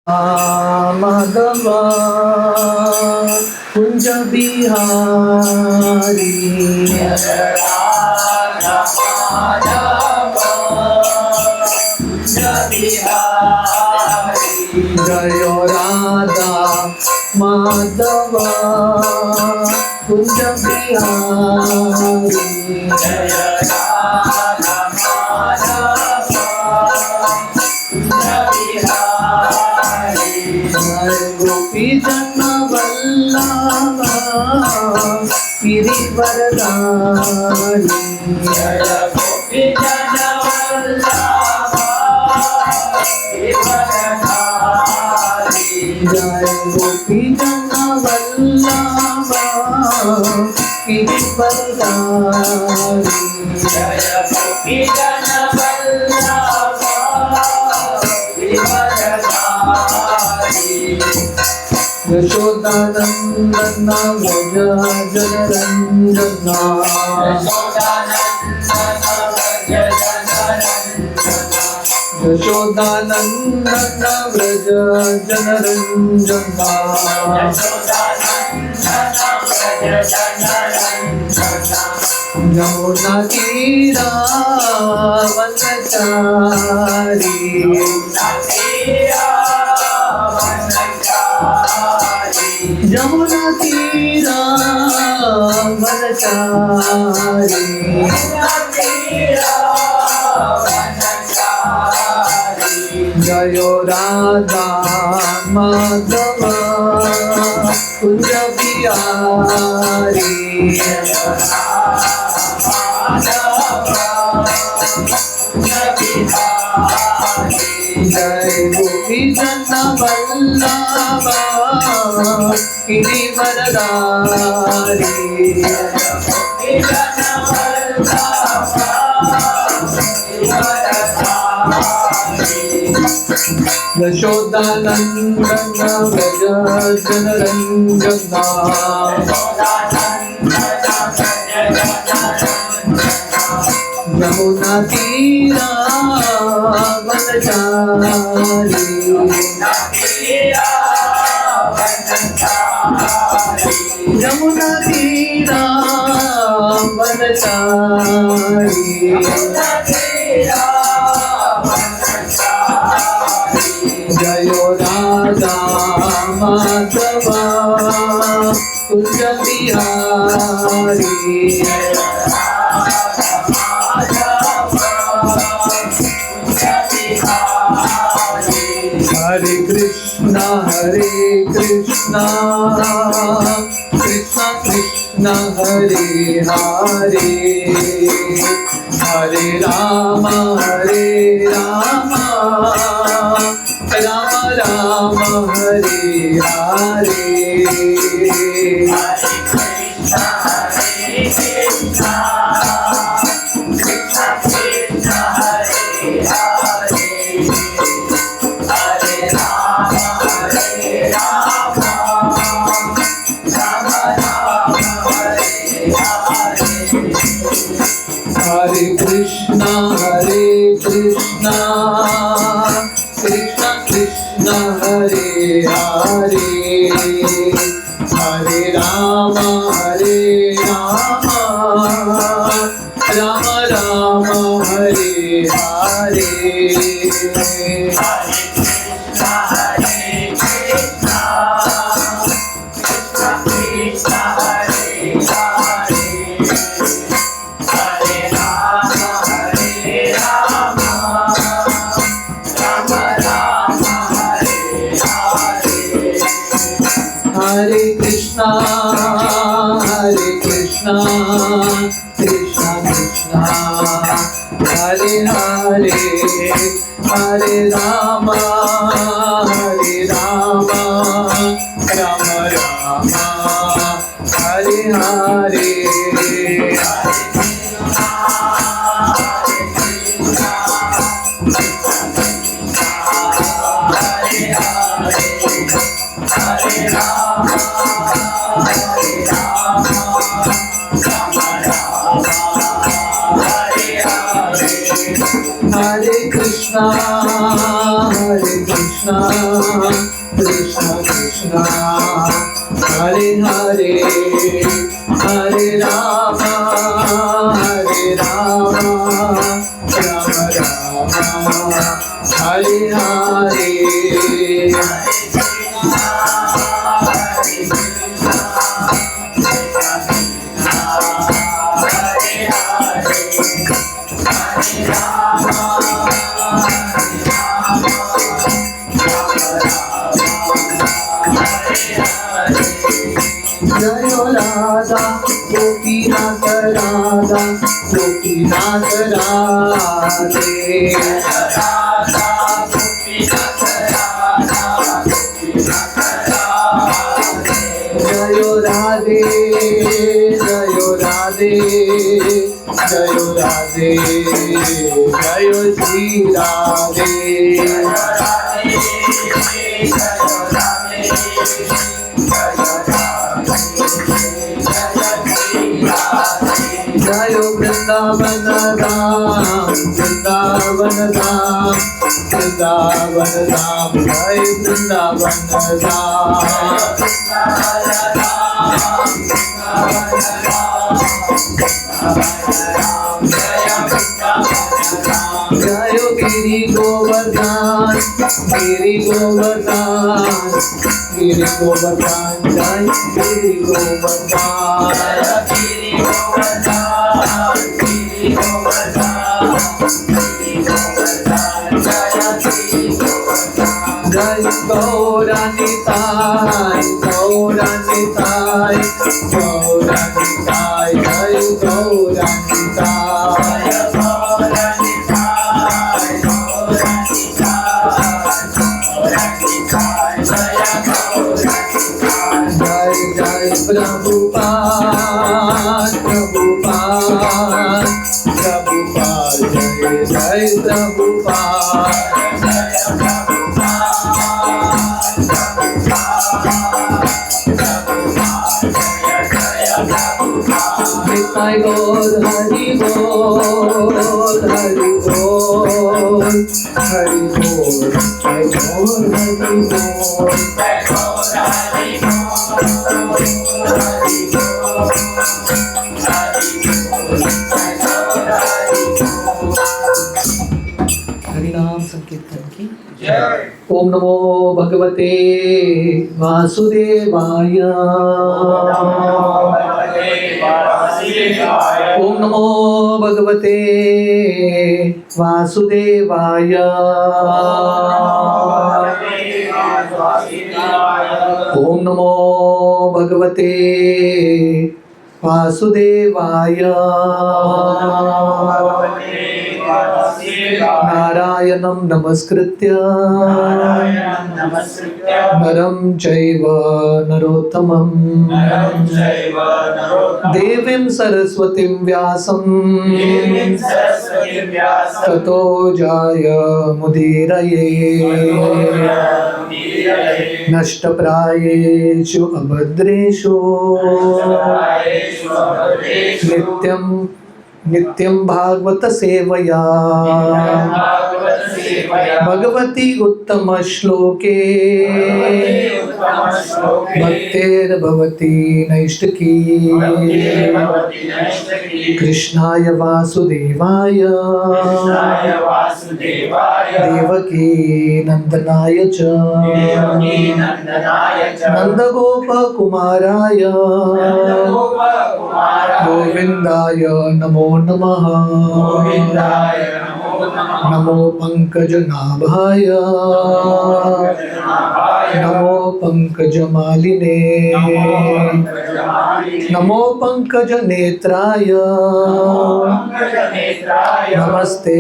माधवा कुंज बिहारी जय राधा माधव कुंज बिहारी जय राधा गोपी जन वल्लभा गिरिवरदारी जय गोपी जन वल्लभा गिरिवरदारी जय गोपी जन वल्लभा गिरिवरदारी जय गोपी जन वल्लभा गिरिवरदारी यशोदानंदन व्रज जनरंजना यशोदानंदन व्रज जनरंजना यमुना तीरा वनचारी यमुना तीरा वनचारी जय राधा माधव कुंज बिहारी जय गोपी जन वल्लभा गिरिवरदारी यशोदानंदन व्रज जनरंजना यमुना तीरा वनचारी यमुना तीरा वनचारी जय राधा माधव कुंज बिहारी हरे Krishna Krishna Krishna Hare Hare Hare Ram Ram Ram Hare Hare Hare Krishna Krishna Krishna Hare Hare Hare Ram Ram Ram Hare Hare Hare Krishna Krishna Krishna Hare Hare Hare Ram Ram Ram Hare Hare Hare Krishna, Hare Krishna. Krishna Krishna Hare Hare Hare Ram Ram Ram Hare Hare जय राधा गोपीनाथ राधा गोपीनाथ राधे जय राधे जय राधे जय राधे जय श्री राधे जय वृंदावन धाम वृंदावन धाम वृंदावन धाम जय वृंदावन धाम जय गिरि गोवर्धन गिरि गोवर्धन गिरि गोवर्धन जय गिरि गोवर्धन जय गौरानिताय गौरानिताय गौरानिताय जय गौरानिताय जय जय प्रभुपाद प्रभुपाद प्रभुपाद जय जय प्रभुपाद निताय गौर हरि बोल हरि बोल हरि बोल जय गौर हरि बोल हरि नाम संकीर्तन की जय। ओम नमो भगवते वासुदेवाय ओम नमो भगवते वासुदेवाय ओम नमो भगवते वासुदेवाय नारायणं नमस्कृत्य नरं चैव नरोत्तमं देवीं सरस्वतीं व्यासं ततो जयमुदीरये नष्टप्रायेषु अभद्रेषु नित्यं भागवत सेवया भगवती उत्तम श्लोके भक्तेर्भवती नैष्टिकी कृष्णाय वासुदेवाय देवकी नंदनाय च नंदगोपकुमाराय गोविंदाय नमो नमः नमो पंकजनाभाय नमो पंकजमालिने नमो पंकजनेत्राय नमस्ते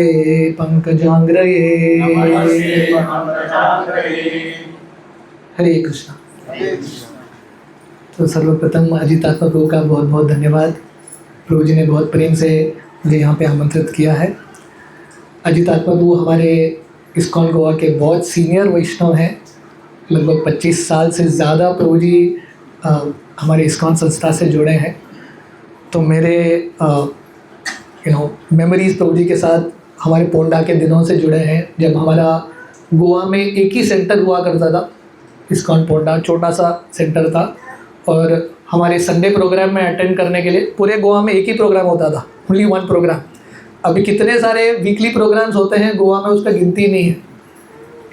पंकजांग्रये। हरे कृष्णा। तो सर्वप्रथम अजितात्मा प्रभु का बहुत बहुत धन्यवाद। प्रभु जी ने बहुत प्रेम से मुझे यहाँ पे आमंत्रित किया है। अजितात्मा प्रभु हमारे इस्कॉन गोवा के बहुत सीनियर वैष्णव हैं। लगभग 25 साल से ज़्यादा प्रभु जी हमारे इस्कॉन संस्था से जुड़े हैं। तो मेरे मेमोरीज प्रभु जी के साथ हमारे पोंडा के दिनों से जुड़े हैं, जब हमारा गोवा में एक ही सेंटर हुआ करता था इस्कॉन पोंडा, छोटा सा सेंटर था। और हमारे संडे प्रोग्राम में अटेंड करने के लिए पूरे गोवा में एक ही प्रोग्राम होता था, ओनली वन प्रोग्राम। अभी कितने सारे वीकली प्रोग्राम्स होते हैं गोवा में, उसका गिनती नहीं है।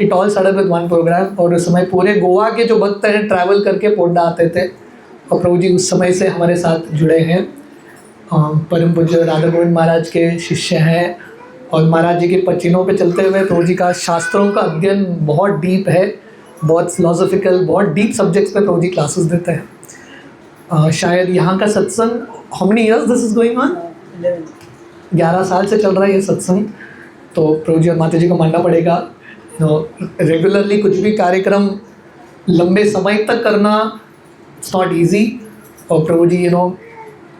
It all started with one programme. और उस समय पूरे गोवा के जो भक्त हैं ट्रैवल करके पोंडा आते थे, और प्रभु जी उस समय से हमारे साथ जुड़े हैं। परम पूज्य राधा गोविंद महाराज के शिष्य हैं, और महाराज जी के पचिनों पे चलते हुए प्रभु जी का शास्त्रों का अध्ययन बहुत डीप है, बहुत फिलोसॉफिकल, बहुत डीप सब्जेक्ट्स पे प्रभु जी क्लासेस देते हैं। शायद यहाँ का सत्संग, how many years this is going on? 11 साल से चल रहा है ये सत्संग। तो प्रभु जी और माता जी को मानना पड़ेगा, रेगुलरली कुछ भी कार्यक्रम लंबे समय तक करना, इट्स नॉट ईजी। और प्रभु जी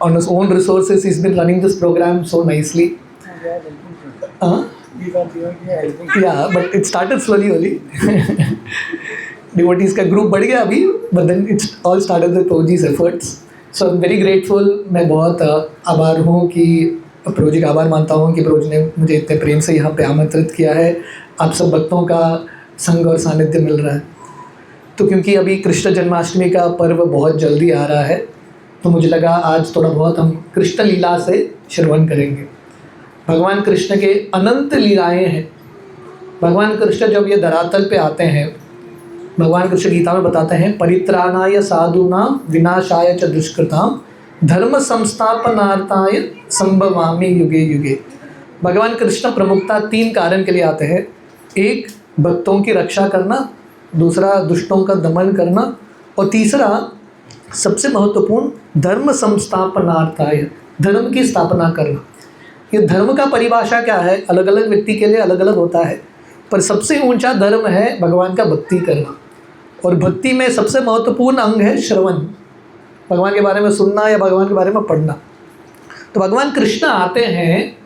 on his own resources he's been running this program so nicely. Yeah, but it started slowly only. Devotees का ग्रुप बढ़ गया अभी, but then it's all started with Prabhu जी's efforts. So I'm very grateful. मैं बहुत आभार हूँ कि प्रभु जी का आभार मानता हूँ कि प्रभु जी ने मुझे इतने प्रेम से यहाँ पे आमंत्रित किया है। आप सब भक्तों का संग और सानिध्य मिल रहा है। तो क्योंकि अभी कृष्ण जन्माष्टमी का पर्व बहुत जल्दी आ रहा है, तो मुझे लगा आज थोड़ा बहुत हम कृष्ण लीला से श्रवण करेंगे। भगवान कृष्ण के अनंत लीलाएं हैं। भगवान कृष्ण जब ये धरातल पे आते हैं, भगवान कृष्ण गीता में बताते हैं, परित्राणाय साधूनां विनाशाय च दुष्कृतां धर्म संस्थापनार्थाय संभवामि युगे युगे। भगवान कृष्ण प्रमुखता 3 कारण के लिए आते हैं। एक, भक्तों की रक्षा करना, दूसरा दुष्टों का दमन करना, और तीसरा सबसे महत्वपूर्ण, धर्म संस्थापनार्थाय, धर्म की स्थापना करना। ये धर्म का परिभाषा क्या है, अलग अलग व्यक्ति के लिए अलग अलग होता है, पर सबसे ऊंचा धर्म है भगवान का भक्ति करना। और भक्ति में सबसे महत्वपूर्ण अंग है श्रवण, भगवान के बारे में सुनना या भगवान के बारे में पढ़ना। तो भगवान कृष्ण आते हैं,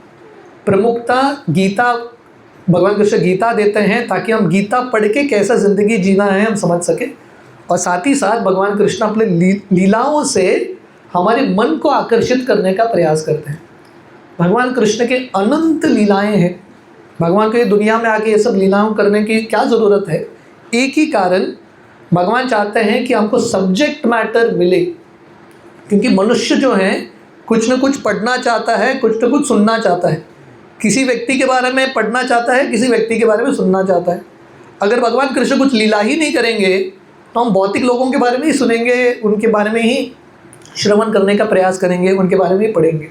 प्रमुखता गीता, भगवान कृष्ण गीता देते हैं ताकि हम गीता पढ़ के कैसा ज़िंदगी जीना है हम समझ सकें। और साथ ही साथ भगवान कृष्ण अपने लीलाओं से हमारे मन को आकर्षित करने का प्रयास करते हैं। भगवान कृष्ण के अनंत लीलाएं हैं। भगवान को ये दुनिया में आके ये सब लीलाओं करने की क्या ज़रूरत है? एक ही कारण, भगवान चाहते हैं कि हमको सब्जेक्ट मैटर मिले। क्योंकि मनुष्य जो है कुछ न कुछ पढ़ना चाहता है, कुछ न कुछ सुनना चाहता है। किसी व्यक्ति के बारे में पढ़ना चाहता है, किसी व्यक्ति के बारे में सुनना चाहता है। अगर भगवान कृष्ण कुछ लीला ही नहीं करेंगे तो हम भौतिक लोगों के बारे में ही सुनेंगे, उनके बारे में ही श्रवण करने का प्रयास करेंगे, उनके बारे में ही पढ़ेंगे।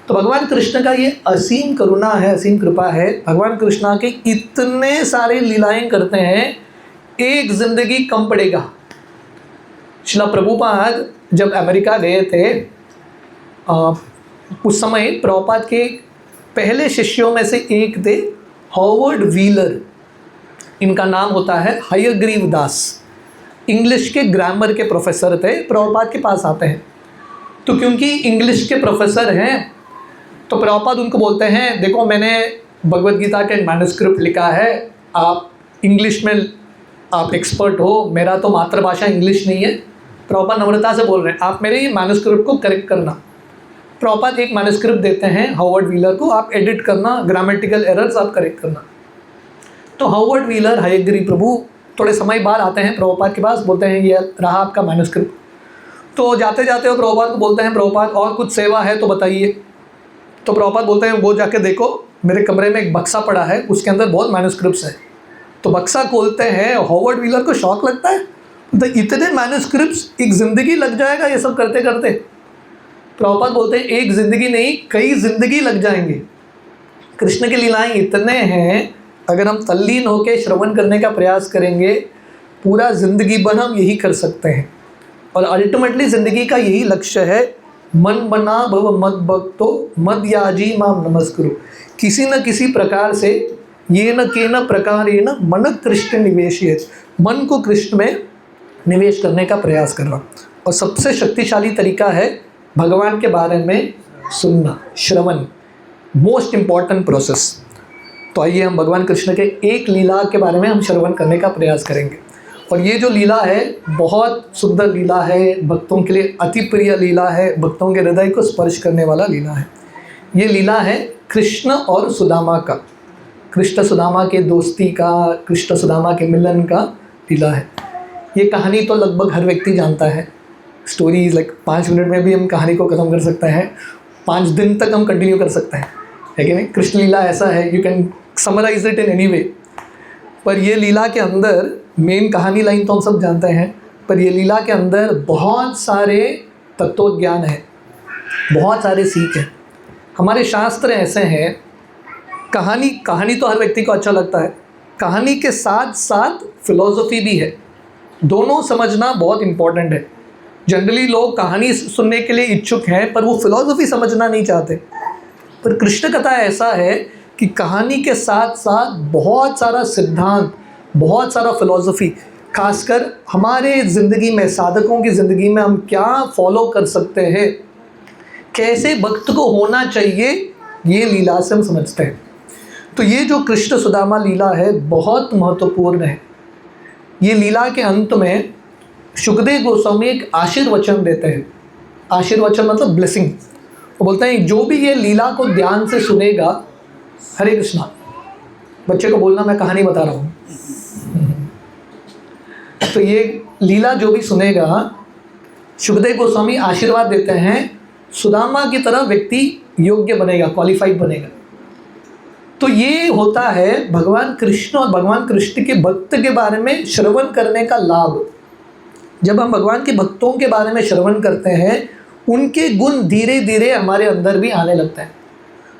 तो भगवान कृष्ण का ये असीम करुणा है, असीम कृपा है। भगवान कृष्ण के इतने सारे लीलाएं करते हैं, एक ज़िंदगी कम पड़ेगा। श्रील प्रभुपाद जब अमेरिका गए थे, उस समय प्रभुपाद के पहले शिष्यों में से एक थे हॉवर्ड व्हीलर। इनका नाम होता है हयग्रीव दास। इंग्लिश के ग्रामर के प्रोफेसर थे, प्रभुपाद के पास आते हैं। तो क्योंकि इंग्लिश के प्रोफेसर हैं तो प्रभुपाद उनको बोलते हैं, देखो मैंने भगवद गीता का मैन्युस्क्रिप्ट लिखा है, आप इंग्लिश में आप एक्सपर्ट हो, मेरा तो मातृभाषा इंग्लिश नहीं है। प्रभुपाद नम्रता से बोल रहे हैं, आप मेरे ये मैन्युस्क्रिप्ट को करेक्ट करना। प्रभुपाद एक मैन्युस्क्रिप्ट देते हैं हॉवर्ड व्हीलर को, आप एडिट करना, ग्रामेटिकल एरर्स आप करेक्ट करना। तो हॉवर्ड व्हीलर हयग्रीव प्रभु थोड़े समय बाद आते हैं प्रभुपाद के पास, बोलते हैं ये रहा आपका मैन्युस्क्रिप्ट। तो जाते जाते वो प्रभुपाद को बोलते हैं, प्रभुपाद और कुछ सेवा है तो बताइए। तो प्रभुपाद बोलते हैं, वो जाके देखो मेरे कमरे में एक बक्सा पड़ा है, उसके अंदर बहुत मैन्युस्क्रिप्ट्स हैं। तो बक्सा खोलते हैं, हॉवर्ड व्हीलर को शौक लगता है, तो इतने मैन्युस्क्रिप्ट्स, एक ज़िंदगी लग जाएगा ये सब करते करते। प्रभुपाद बोलते हैं एक ज़िंदगी नहीं, कई ज़िंदगी लग जाएंगे। कृष्ण की लीलाएं इतने हैं, अगर हम तल्लीन होकर श्रवण करने का प्रयास करेंगे, पूरा ज़िंदगी भर हम यही कर सकते हैं। और अल्टीमेटली ज़िंदगी का यही लक्ष्य है, मन बना भव मद भक्तो मद याजी माम नमस्कुरु। किसी न किसी प्रकार से ये न के न प्रकार ये न मन कृष्ण निवेशित, मन को कृष्ण में निवेश करने का प्रयास करना। और सबसे शक्तिशाली तरीका है भगवान के बारे में सुनना, श्रवण, मोस्ट इम्पॉर्टेंट प्रोसेस। तो आइए हम भगवान कृष्ण के एक लीला के बारे में हम श्रवण करने का प्रयास करेंगे। और ये जो लीला है बहुत सुंदर लीला है, भक्तों के लिए अति प्रिय लीला है, भक्तों के हृदय को स्पर्श करने वाला लीला है। ये लीला है कृष्ण और सुदामा का, कृष्ण सुदामा के दोस्ती का, कृष्ण सुदामा के मिलन का लीला है। ये कहानी तो लगभग हर व्यक्ति जानता है। स्टोरी लाइक 5 मिनट में भी हम कहानी को ख़त्म कर सकते हैं, 5 दिन तक हम कंटिन्यू कर सकते हैं, है कि नहीं। कृष्ण लीला ऐसा है, you can summarise it in any way. पर ये लीला के अंदर मेन कहानी लाइन तो हम सब जानते हैं, पर ये लीला के अंदर बहुत सारे तत्वज्ञान है, बहुत सारे सीख है। हमारे शास्त्र ऐसे हैं, कहानी तो हर व्यक्ति को अच्छा लगता है, कहानी के साथ साथ फिलॉसफी भी है। दोनों समझना बहुत इम्पोर्टेंट है। जनरली लोग कहानी सुनने के लिए इच्छुक हैं, पर वो फिलॉसफी समझना नहीं चाहते। पर कृष्ण कथा ऐसा है कि कहानी के साथ साथ बहुत सारा सिद्धांत, बहुत सारा फिलॉसफी, खासकर हमारे ज़िंदगी में, साधकों की ज़िंदगी में हम क्या फॉलो कर सकते हैं, कैसे भक्त को होना चाहिए, ये लीला से हम समझते हैं। तो ये जो कृष्ण सुदामा लीला है बहुत महत्वपूर्ण है। ये लीला के अंत में शुकदेव गोस्वामी एक आशीर्वचन देते हैं। आशीर्वचन मतलब ब्लेसिंग। वो बोलते हैं जो भी ये लीला को ध्यान से सुनेगा, हरे कृष्णा, बच्चे को बोलना मैं कहानी बता रहा हूँ। तो ये लीला जो भी सुनेगा, शुकदेव गोस्वामी आशीर्वाद देते हैं, सुदामा की तरह व्यक्ति योग्य बनेगा, क्वालिफाइड बनेगा। तो ये होता है भगवान कृष्ण और भगवान कृष्ण के भक्त के बारे में श्रवण करने का लाभ। जब हम भगवान के भक्तों के बारे में श्रवण करते हैं, उनके गुण धीरे धीरे हमारे अंदर भी आने लगता है।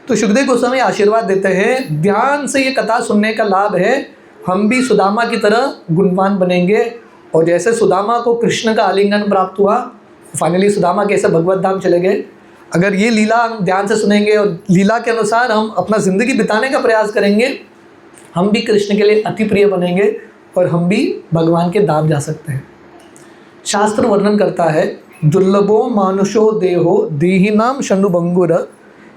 तो शुकदेव गोस्वामी आशीर्वाद देते हैं, ध्यान से ये कथा सुनने का लाभ है, हम भी सुदामा की तरह गुणवान बनेंगे। और जैसे सुदामा को कृष्ण का आलिंगन प्राप्त हुआ, फाइनली सुदामा कैसे भगवत धाम चले गए। अगर ये लीला हम ध्यान से सुनेंगे और लीला के अनुसार हम अपना ज़िंदगी बिताने का प्रयास करेंगे, हम भी कृष्ण के लिए अति प्रिय बनेंगे और हम भी भगवान के धाम जा सकते हैं। शास्त्र वर्णन करता है, दुर्लभो मानुषो देहो देहिनाम शनुभंगुर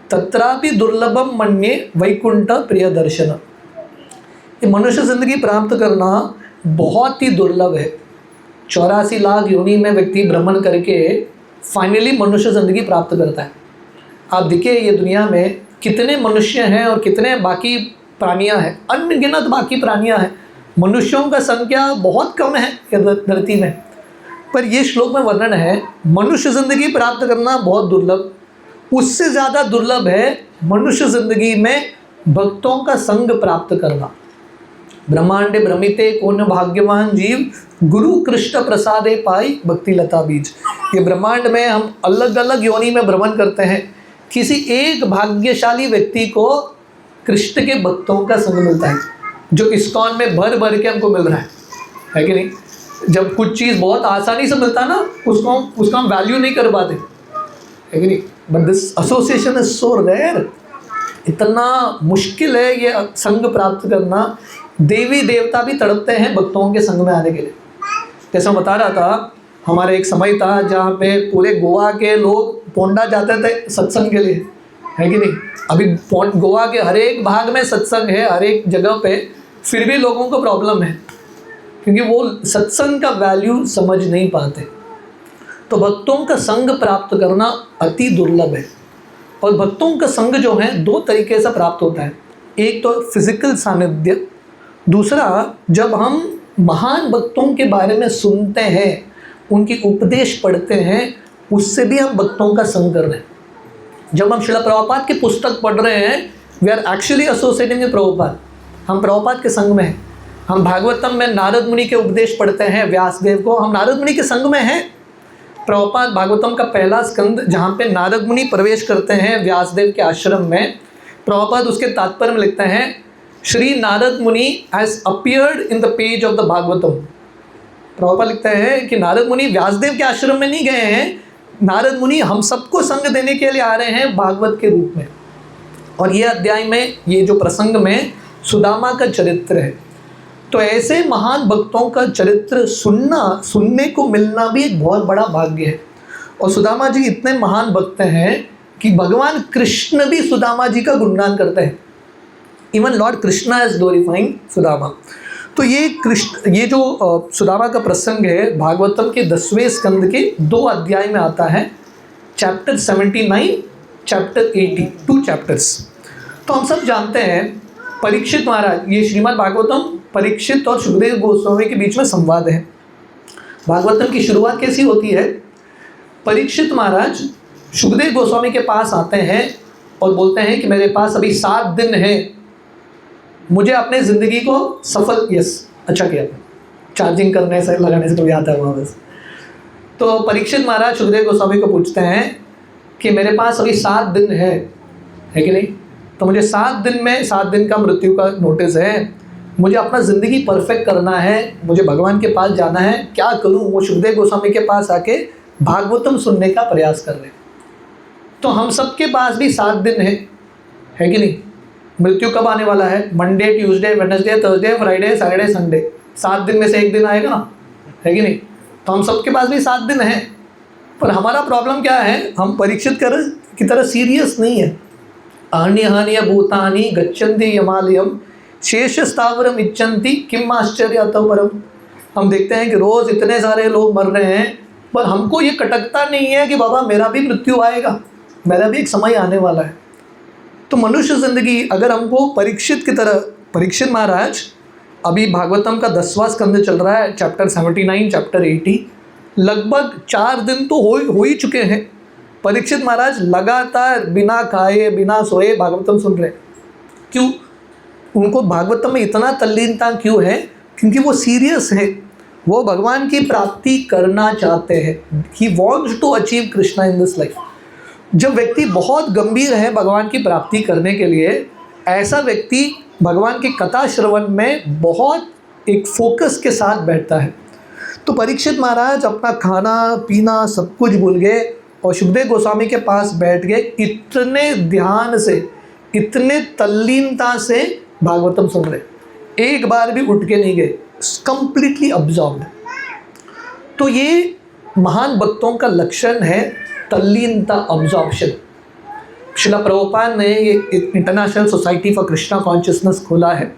तत्रापि दुर्लभम मन्ये वैकुंठ प्रिय दर्शन। ये मनुष्य ज़िंदगी प्राप्त करना बहुत ही दुर्लभ है। 84 लाख योनि में व्यक्ति भ्रमण करके फाइनली मनुष्य ज़िंदगी प्राप्त करता है। आप देखिए ये दुनिया में कितने मनुष्य हैं और कितने बाकी प्राणियां हैं, अनगिनत बाकी प्राणियां हैं। मनुष्यों का संख्या बहुत कम है धरती में। पर ये श्लोक में वर्णन है, मनुष्य ज़िंदगी प्राप्त करना बहुत दुर्लभ, उससे ज़्यादा दुर्लभ है मनुष्य ज़िंदगी में भक्तों का संग प्राप्त करना। ब्रह्मांडे भ्रमिते कौन भाग्यवान जीव, गुरु कृष्ण प्रसादे पाई भक्ति लता बीज। ये ब्रह्मांड में हम अलग अलग योनि में भ्रमण करते हैं, किसी एक भाग्यशाली व्यक्ति को कृष्ण के भक्तों का संग मिलता है, जो इस्कॉन में भर भर के हमको मिल रहा है कि नहीं। जब कुछ चीज़ बहुत आसानी से मिलता है ना, उसका हम वैल्यू नहीं कर पाते, है कि नहीं। But this association is so rare, इतना मुश्किल है ये संग प्राप्त करना। देवी देवता भी तड़पते हैं भक्तों के संग में आने के लिए। जैसा मैं बता रहा था, हमारा एक समय था जहाँ पे पूरे गोवा के लोग पोंडा जाते थे सत्संग के लिए, है कि नहीं। अभी गोवा के हर एक भाग में सत्संग है, हर एक जगह पे, फिर भी लोगों को प्रॉब्लम है क्योंकि वो सत्संग का वैल्यू समझ नहीं पाते। तो भक्तों का संग प्राप्त करना अति दुर्लभ है। और भक्तों का संग जो है 2 तरीके से प्राप्त होता है। एक तो फिजिकल सानिध्य, दूसरा जब हम महान भक्तों के बारे में सुनते हैं, उनकी उपदेश पढ़ते हैं, उससे भी हम भक्तों का संग कर रहे हैं। जब हम श्रील प्रभुपाद की पुस्तक पढ़ रहे हैं, we are actually associating with Prabhupada, हम प्रभुपाद के संग में हैं। हम भागवतम में नारद मुनि के उपदेश पढ़ते हैं, व्यासदेव को, हम नारद मुनि के संग में हैं। प्रभुपाद भागवतम का पहला स्कंद जहाँ पे नारद मुनि प्रवेश करते हैं व्यासदेव के आश्रम में, प्रभुपाद उसके तात्पर्य में लिखते हैं, श्री नारद मुनि has appeared in the page of the Bhagavatam. Prabhupada लिखते हैं कि नारद मुनि व्यासदेव के आश्रम में नहीं गए हैं, नारद मुनि हम सबको संग देने के लिए आ रहे हैं भागवत के रूप में। और ये अध्याय में, ये जो प्रसंग में सुदामा का चरित्र है। तो ऐसे महान भक्तों का चरित्र सुनने को मिलना भी एक बहुत बड़ा भाग्य है। और सुदामा जी इतने महान भक्त हैं कि भगवान कृष्ण भी सुदामा जी का गुणगान करते हैं। Even Lord Krishna is glorifying Sudama. तो ये जो सुदामा का प्रसंग है, भागवतम के 10वें स्कंद के 2 अध्याय में आता है, चैप्टर 79, चैप्टर 80, 2 चैप्टर्स। तो हम सब जानते हैं परीक्षित महाराज, ये श्रीमद् भागवतम परीक्षित और सुखदेव गोस्वामी के बीच में संवाद है। भागवतम की शुरुआत कैसी होती है? परीक्षित महाराज सुखदेव गोस्वामी के पास आते हैं और बोलते हैं कि मेरे पास अभी 7 दिन है, मुझे अपने ज़िंदगी को सफल, अच्छा किया, चार्जिंग करने से लगाने से तो याद है वहाँ बस। तो परीक्षित महाराज सुखदेव गोस्वामी को पूछते हैं कि मेरे पास अभी 7 दिन है कि नहीं? तो मुझे 7 दिन में 7 दिन का मृत्यु का नोटिस है, मुझे अपना ज़िंदगी परफेक्ट करना है, मुझे भगवान के पास जाना है, क्या करूं? वो सुखदेव गोस्वामी के पास आके भागवतम सुनने का प्रयास कर रहे हैं। तो हम सबके पास भी 7 दिन है कि नहीं? मृत्यु कब आने वाला है? Monday, Tuesday, Wednesday, Thursday, Friday, Saturday, Sunday. 7 दिन में से एक दिन आएगा ना, है कि नहीं? तो हम सबके पास भी 7 दिन है, पर हमारा प्रॉब्लम क्या है? हम परीक्षित की तरह सीरियस नहीं है। आहन्य भूतानि गच्छन्ति यमालयम शेष स्थावरम इच्छन्ति किम आश्चर्य अतः परम। हम देखते हैं कि रोज़ इतने सारे लोग मर रहे हैं, पर हमको ये खटकता नहीं है कि बाबा मेरा भी मृत्यु आएगा, मेरा भी एक समय आने वाला है। तो मनुष्य ज़िंदगी अगर हमको परीक्षित की तरह, परीक्षित महाराज अभी भागवतम का 10वां स्कंद चल रहा है, चैप्टर 79, चैप्टर 80, लगभग 4 दिन तो हो ही चुके हैं। परीक्षित महाराज लगातार बिना खाए बिना सोए भागवतम सुन रहे। क्यों? उनको भागवतम में इतना तल्लीनता क्यों है? क्योंकि वो सीरियस है, वो भगवान की प्राप्ति करना चाहते हैं। He wants to achieve Krishna in this life. जब व्यक्ति बहुत गंभीर है भगवान की प्राप्ति करने के लिए, ऐसा व्यक्ति भगवान की कथा श्रवण में बहुत एक फोकस के साथ बैठता है। तो परीक्षित महाराज अपना खाना पीना सब कुछ भूल गए और सुखदेव गोस्वामी के पास बैठ गए, इतने ध्यान से, इतने तल्लीनता से भागवतम सुन रहे, एक बार भी उठ के नहीं गए, कंप्लीटली अब्जॉर्ब्ड। तो ये महान भक्तों का लक्षण है, तल्लीनता, अब्जॉर्प्शन। श्रील प्रभुपाद ने ये international society for Krishna consciousness खोला है।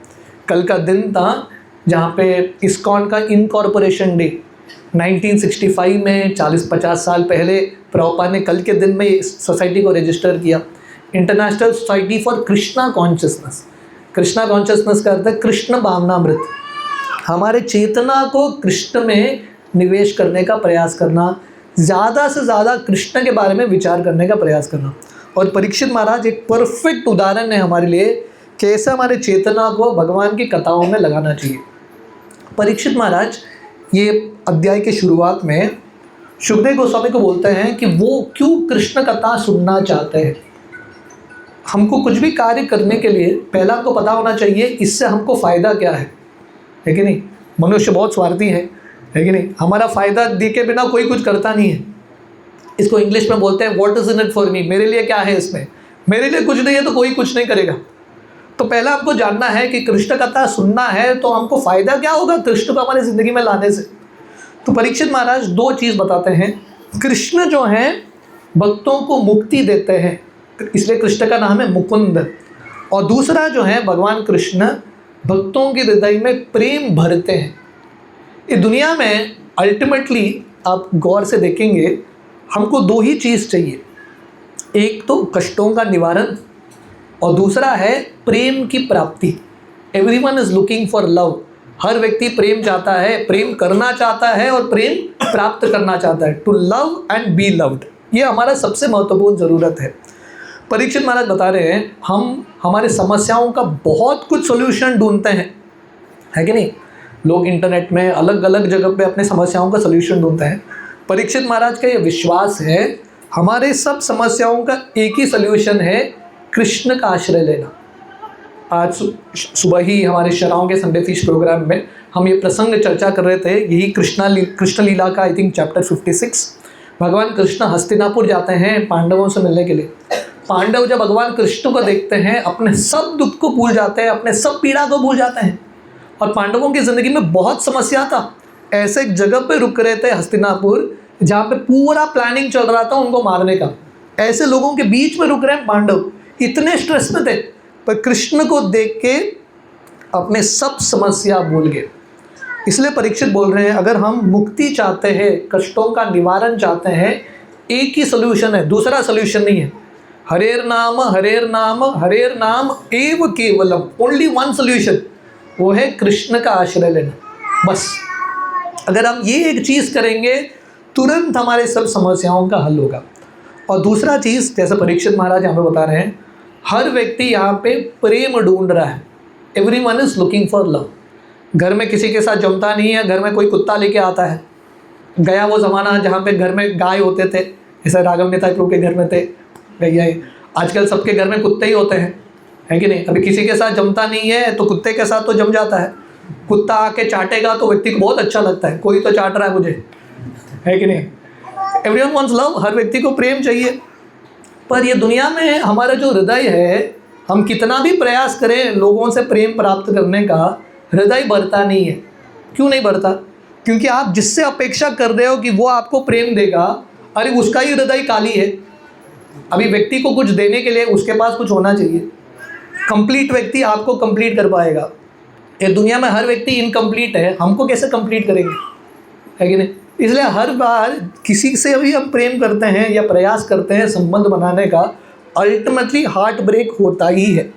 कल का दिन था जहाँ पे इस्कॉन का इनकॉर्पोरेशन डे 1965 में, 40-50 साल पहले प्रभुपाद ने कल के दिन में इस सोसाइटी को रजिस्टर किया, international society for Krishna consciousness. Krishna consciousness का अर्थ है कृष्ण भावनामृत, हमारे चेतना को कृष्ण में निवेश करने का प्रयास करना, ज़्यादा से ज़्यादा कृष्ण के बारे में विचार करने का प्रयास करना। और परीक्षित महाराज एक परफेक्ट उदाहरण है हमारे लिए, कैसे हमारे चेतना को भगवान की कथाओं में लगाना चाहिए। परीक्षित महाराज ये अध्याय के शुरुआत में सुखदेव गोस्वामी को बोलते हैं कि वो क्यों कृष्ण कथा सुनना चाहते हैं। हमको कुछ भी कार्य करने के लिए पहला हमको पता होना चाहिए इससे हमको फ़ायदा क्या है कि नहीं? मनुष्य बहुत स्वार्थी है कि नहीं? हमारा फ़ायदा देखे बिना कोई कुछ करता नहीं है। इसको इंग्लिश में बोलते हैं what is in it for me, मेरे लिए क्या है इसमें, मेरे लिए कुछ नहीं है तो कोई कुछ नहीं करेगा। तो पहला हमको जानना है कि कृष्ण कथा सुनना है तो हमको फ़ायदा क्या होगा कृष्ण को हमारी ज़िंदगी में लाने से। तो परीक्षित महाराज 2 चीज़ बताते हैं। कृष्ण जो हैं भक्तों को मुक्ति देते हैं, इसलिए कृष्ण का नाम है मुकुंद। और दूसरा जो है भगवान कृष्ण भक्तों के हृदय में प्रेम भरते हैं। इस दुनिया में अल्टीमेटली आप गौर से देखेंगे हमको 2 ही चीज़ चाहिए, एक तो कष्टों का निवारण और दूसरा है प्रेम की प्राप्ति। Everyone is looking for love. हर व्यक्ति प्रेम चाहता है, प्रेम करना चाहता है और प्रेम प्राप्त करना चाहता है। To love and be loved, ये हमारा सबसे महत्वपूर्ण ज़रूरत है। परीक्षित महाराज बता रहे हैं हम हमारे समस्याओं का बहुत कुछ सोल्यूशन ढूंढते हैं, है कि नहीं? लोग इंटरनेट में अलग अलग जगह पे अपने समस्याओं का सोल्यूशन ढूंढते हैं। परीक्षित महाराज का ये विश्वास है हमारे सब समस्याओं का एक ही सोल्यूशन है, कृष्ण का आश्रय लेना। आज सुबह ही हमारे शराओं के संडे फीस्ट प्रोग्राम में हम ये प्रसंग चर्चा कर रहे थे, यही कृष्ण लीला का आई थिंक चैप्टर 56। भगवान कृष्ण हस्तिनापुर जाते हैं पांडवों से मिलने के लिए। पांडव जब भगवान कृष्ण को देखते हैं अपने सब दुख को भूल जाते हैं, अपने सब पीड़ा को भूल जाते हैं। और पांडवों की ज़िंदगी में बहुत समस्या था, ऐसे एक जगह पे रुक रहे थे हस्तिनापुर जहाँ पे पूरा प्लानिंग चल रहा था उनको मारने का। ऐसे लोगों के बीच में रुक रहे हैं पांडव, इतने स्ट्रेस में थे, पर कृष्ण को देख के अपने सब समस्या भूल गए। इसलिए परीक्षित बोल रहे हैं अगर हम मुक्ति चाहते हैं, कष्टों का निवारण चाहते हैं, एक ही सोल्यूशन है, दूसरा सोल्यूशन नहीं है। हरेर नाम एव केवलम, ओनली वन सोल्यूशन, वो है कृष्ण का आश्रय लेना। बस अगर हम ये एक चीज़ करेंगे तुरंत हमारे सब समस्याओं का हल होगा। और दूसरा चीज़, जैसे परीक्षित महाराज यहाँ पे बता रहे हैं, हर व्यक्ति यहाँ पे प्रेम ढूंढ रहा है। Everyone is looking for love. घर में किसी के साथ जमता नहीं है, घर में कोई कुत्ता लेके आता है। गया वो ज़माना जहाँ पे घर में गाय होते थे, जैसे राघव नेता प्रभु के घर में थे गैया। आजकल सबके घर में कुत्ते ही होते हैं, है कि नहीं। अभी किसी के साथ जमता नहीं है तो कुत्ते के साथ तो जम जाता है। कुत्ता आके चाटेगा तो व्यक्ति को बहुत अच्छा लगता है, कोई तो चाट रहा है मुझे, है कि नहीं। एवरीवन वांट्स लव, हर व्यक्ति को प्रेम चाहिए। पर ये दुनिया में हमारा जो हृदय है, हम कितना भी प्रयास करें लोगों से प्रेम प्राप्त करने का, हृदय बढ़ता नहीं है। क्यों नहीं बढ़ता? क्योंकि आप जिससे अपेक्षा कर रहे हो कि वो आपको प्रेम देगा, अरे उसका ही हृदय खाली है। अभी व्यक्ति को कुछ देने के लिए उसके पास कुछ होना चाहिए। कंप्लीट व्यक्ति आपको कंप्लीट कर पाएगा। ये दुनिया में हर व्यक्ति इनकम्प्लीट है, हमको कैसे कंप्लीट करेंगे, है कि नहीं। इसलिए हर बार किसी से भी हम प्रेम करते हैं या प्रयास करते हैं संबंध बनाने का, अल्टीमेटली हार्ट ब्रेक होता ही है।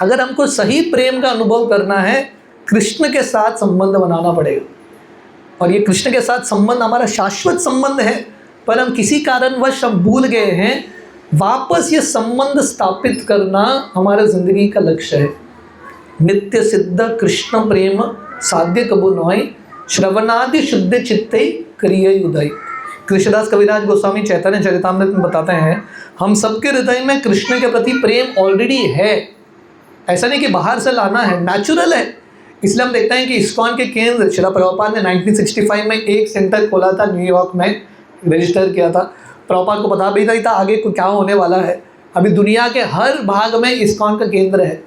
अगर हमको सही प्रेम का अनुभव करना है, कृष्ण के साथ संबंध बनाना पड़ेगा। और ये कृष्ण के साथ संबंध हमारा शाश्वत संबंध है, पर हम किसी कारणवश हम भूल गए हैं। वापस ये संबंध स्थापित करना हमारे ज़िंदगी का लक्ष्य है। नित्य सिद्ध कृष्ण प्रेम साध्य कबू नोय, श्रवणादि शुद्ध चित्ते करिय उदय। कृष्णदास कविराज गोस्वामी चैतन्य चरितामृत में बताते हैं, हम सबके हृदय में कृष्ण के प्रति प्रेम ऑलरेडी है। ऐसा नहीं कि बाहर से लाना है, नेचुरल है। इसलिए हम देखते हैं कि इस्कॉन के केंद्र श्रील प्रभुपाद ने 1965 में एक सेंटर खोला था, न्यूयॉर्क में रजिस्टर किया था। प्रभुपाद को पता भी नहीं था आगे क्या होने वाला है। अभी दुनिया के हर भाग में इस्कॉन का केंद्र है,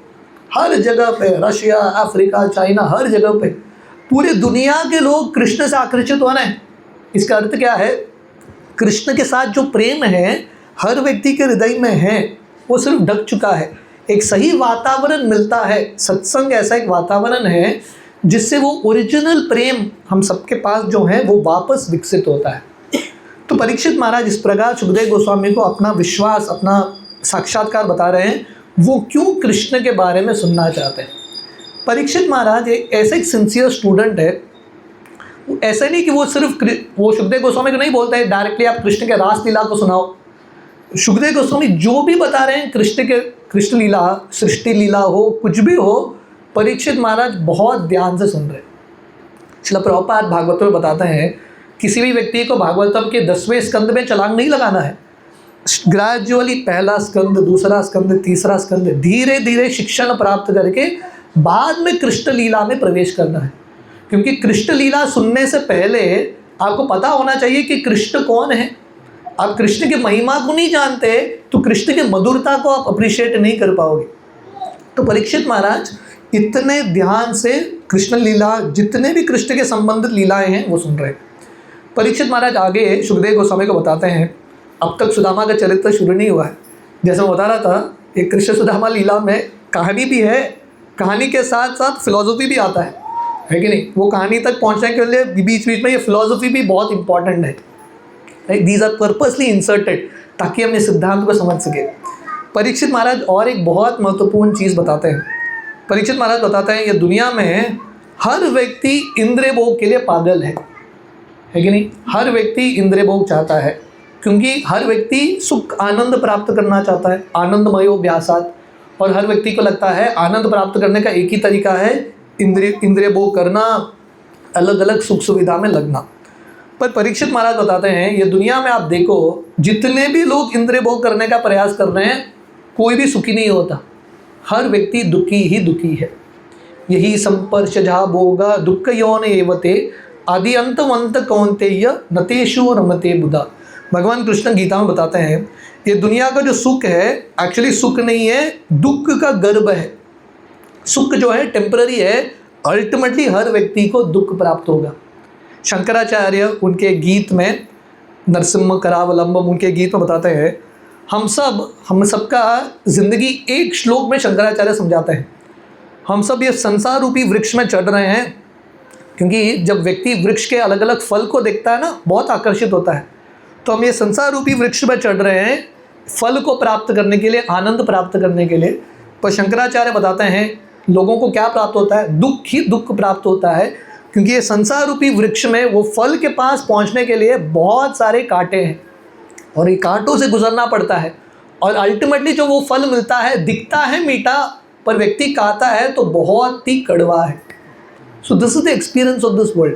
हर जगह पे, रशिया, अफ्रीका, चाइना, हर जगह पे पूरी दुनिया के लोग कृष्ण से आकर्षित हो रहे हैं। इसका अर्थ क्या है? कृष्ण के साथ जो प्रेम है हर व्यक्ति के हृदय में है, वो सिर्फ ढक चुका है। एक सही वातावरण मिलता है। सत्संग ऐसा एक वातावरण है जिससे वो ओरिजिनल प्रेम हम सबके पास जो है वो वापस विकसित होता है। तो परीक्षित महाराज इस प्रकार सुखदेव गोस्वामी को अपना विश्वास, अपना साक्षात्कार बता रहे हैं, वो क्यों कृष्ण के बारे में सुनना चाहते हैं। परीक्षित महाराज एक ऐसे एक सिंसियर स्टूडेंट है। ऐसा नहीं कि वो सिर्फ वो सुखदेव गोस्वामी को नहीं बोलते हैं डायरेक्टली आप कृष्ण के रास लीला को सुनाओ। सुखदेव गोस्वामी जो भी बता रहे हैं कृष्ण लीला, सृष्टि लीला हो, कुछ भी हो, परीक्षित महाराज बहुत ध्यान से सुन रहे हैं। श्रील प्रभुपाद भागवत में बताते हैं, किसी भी व्यक्ति को भागवतम के 10वें स्कंद में छलांग नहीं लगाना है। ग्रेजुअली पहला स्कंद, दूसरा स्कंद, तीसरा स्कंद, धीरे धीरे शिक्षण प्राप्त करके बाद में कृष्ण लीला में प्रवेश करना है। क्योंकि कृष्ण लीला सुनने से पहले आपको पता होना चाहिए कि कृष्ण कौन है। आप कृष्ण की महिमा को नहीं जानते तो कृष्ण की मधुरता को आप अप्रिशिएट नहीं कर पाओगे। तो परीक्षित महाराज इतने ध्यान से कृष्ण लीला, जितने भी कृष्ण के संबंधित लीलाएं हैं वो सुन रहे हैं। परीक्षित महाराज आगे सुखदेव गोस्वामी को बताते हैं, अब तक सुदामा का चरित्र शुरू नहीं हुआ है। जैसे मैं बता रहा था, एक कृष्ण सुदामा लीला में कहानी भी है, कहानी के साथ साथ फिलॉसफी भी आता है कि नहीं। वो कहानी तक पहुंचने के लिए बीच बीच में ये फिलॉसफी भी बहुत इंपॉर्टेंट है। दीज आर पर्पसली इंसर्टेड ताकि हम इस सिद्धांत को समझ सके। परीक्षित महाराज और एक बहुत महत्वपूर्ण चीज़ बताते हैं। परीक्षित महाराज बताते हैं, ये दुनिया में हर व्यक्ति इंद्रिय भोग के लिए पागल है कि नहीं। हर व्यक्ति इंद्रिय भोग चाहता है, क्योंकि हर व्यक्ति सुख आनंद प्राप्त करना चाहता है, आनंदमयो व्यासात। और हर व्यक्ति को लगता है आनंद प्राप्त करने का एक ही तरीका है, इंद्रिय भोग करना, अलग अलग सुख सुविधा में लगना। पर परीक्षित महाराज बताते हैं, ये दुनिया में आप देखो, जितने भी लोग इंद्रिय भोग करने का प्रयास कर रहे हैं, कोई भी सुखी नहीं होता। हर व्यक्ति दुखी ही दुखी है। यही संपर्श जहा भोगा दुख यौन एवते आदि अंतवंत कौन्तेय नतेषु रमते बुधा। भगवान कृष्ण गीता में बताते हैं, ये दुनिया का जो सुख है एक्चुअली सुख नहीं है, दुख का गर्भ है। सुख जो है टेम्पररी है, अल्टीमेटली हर व्यक्ति को दुख प्राप्त होगा। शंकराचार्य उनके गीत में, नरसिम्हा करावलंबम उनके गीत में बताते हैं, हम सबका ज़िंदगी एक श्लोक में शंकराचार्य समझाते हैं। हम सब ये संसार रूपी वृक्ष में चढ़ रहे हैं, क्योंकि जब व्यक्ति वृक्ष के अलग अलग फल को देखता है ना, बहुत आकर्षित होता है। तो हम ये संसार रूपी वृक्ष में चढ़ रहे हैं फल को प्राप्त करने के लिए, आनंद प्राप्त करने के लिए। पर शंकराचार्य बताते हैं लोगों को क्या प्राप्त होता है? दुख ही दुख प्राप्त होता है। क्योंकि ये संसार रूपी वृक्ष में वो फल के पास पहुंचने के लिए बहुत सारे कांटे हैं और ये कांटों से गुजरना पड़ता है, और अल्टीमेटली जो वो फल मिलता है दिखता है मीठा, पर व्यक्ति खाता है तो बहुत ही कड़वा है। सो this is the experience of this world.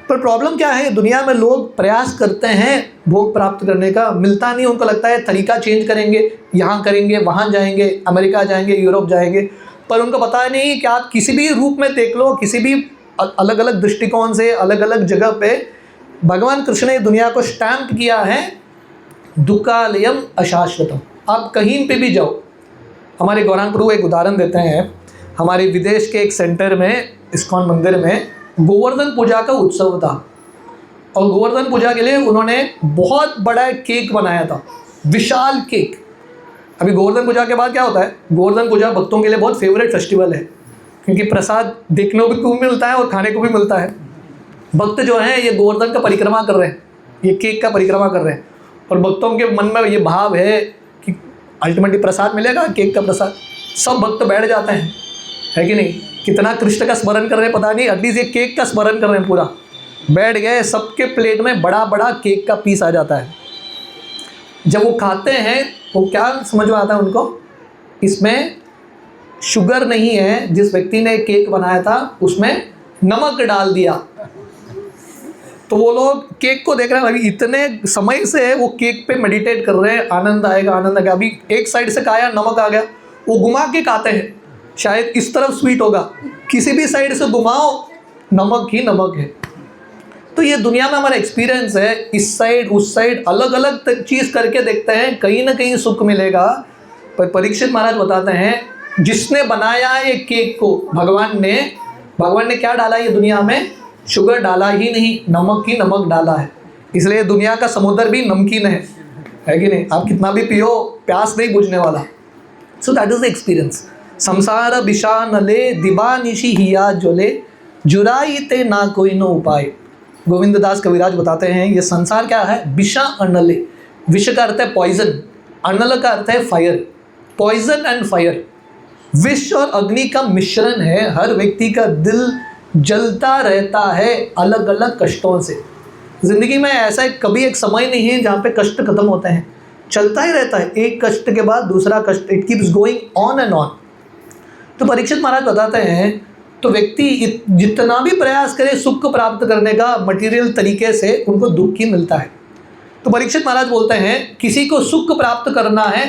पर प्रॉब्लम क्या है, दुनिया में लोग प्रयास करते हैं भोग प्राप्त करने का, मिलता नहीं, उनको लगता है तरीका चेंज करेंगे, यहाँ करेंगे, वहाँ जाएंगे, अमेरिका जाएंगे, यूरोप जाएंगे, पर उनको पता नहीं कि आप किसी भी रूप में देख लो, किसी भी अलग अलग दृष्टिकोण से अलग अलग जगह पे भगवान कृष्ण ने दुनिया को स्टैम्प किया है दुकालयम अशाश्वतम। आप कहीं पे भी जाओ, हमारे गौरांग प्रभु एक उदाहरण देते हैं, हमारे विदेश के एक सेंटर में इस्कॉन मंदिर में गोवर्धन पूजा का उत्सव था, और गोवर्धन पूजा के लिए उन्होंने बहुत बड़ा केक बनाया था, विशाल केक। अभी गोवर्धन पूजा के बाद क्या होता है, गोवर्धन पूजा भक्तों के लिए बहुत फेवरेट फेस्टिवल है, क्योंकि प्रसाद देखने को भी मिलता है और खाने को भी मिलता है। भक्त जो हैं ये गोवर्धन का परिक्रमा कर रहे हैं, ये केक का परिक्रमा कर रहे हैं, और भक्तों के मन में ये भाव है कि अल्टीमेटली प्रसाद मिलेगा, केक का प्रसाद। सब भक्त बैठ जाते हैं, है कि नहीं, कितना कृष्ण का स्मरण कर रहे हैं पता नहीं, एटलीस्ट ये केक का स्मरण कर रहे हैं, पूरा बैठ गए, सबके प्लेट में बड़ा बड़ा केक का पीस आ जाता है। जब वो खाते हैं वो क्या समझ में आता है उनको, इसमें शुगर नहीं है, जिस व्यक्ति ने केक बनाया था उसमें नमक डाल दिया। तो वो लोग केक को देख रहे हैं, अभी इतने समय से वो केक पे मेडिटेट कर रहे हैं, आनंद आएगा आनंद आएगा, अभी एक साइड से खाया नमक आ गया, वो घुमा के खाते हैं, शायद इस तरफ स्वीट होगा, किसी भी साइड से घुमाओ नमक ही नमक है। तो ये दुनिया में हमारा एक्सपीरियंस है, इस साइड उस साइड अलग अलग चीज़ करके देखते हैं, कहीं ना कहीं सुख मिलेगा। पर परीक्षित महाराज बताते हैं जिसने बनाया ये केक को, भगवान ने क्या डाला ये दुनिया में, शुगर डाला ही नहीं, नमक ही नमक डाला है। इसलिए दुनिया का समुद्र भी नमकीन है कि नहीं, आप कितना भी पियो प्यास नहीं बुझने वाला। So that is the experience. संसार विषा नले दिबानिशी हिया ज्वले जुराई ते ना कोई नो उपाय। गोविंद दास कविराज बताते हैं ये संसार क्या है, विषा अनले, विष का अर्थ है पॉइजन, अनल का अर्थ है फायर, पॉइजन एंड फायर, विष और अग्नि का मिश्रण है। हर व्यक्ति का दिल जलता रहता है अलग अलग कष्टों से। ज़िंदगी में ऐसा कभी एक समय नहीं है जहाँ पे कष्ट खत्म होते हैं, चलता ही रहता है, एक कष्ट के बाद दूसरा कष्ट, it keeps going on and on. तो परीक्षित महाराज बताते हैं तो व्यक्ति जितना भी प्रयास करे सुख प्राप्त करने का मटेरियल तरीके से, उनको दुख ही मिलता है। तो परीक्षित महाराज बोलते हैं किसी को सुख प्राप्त करना है,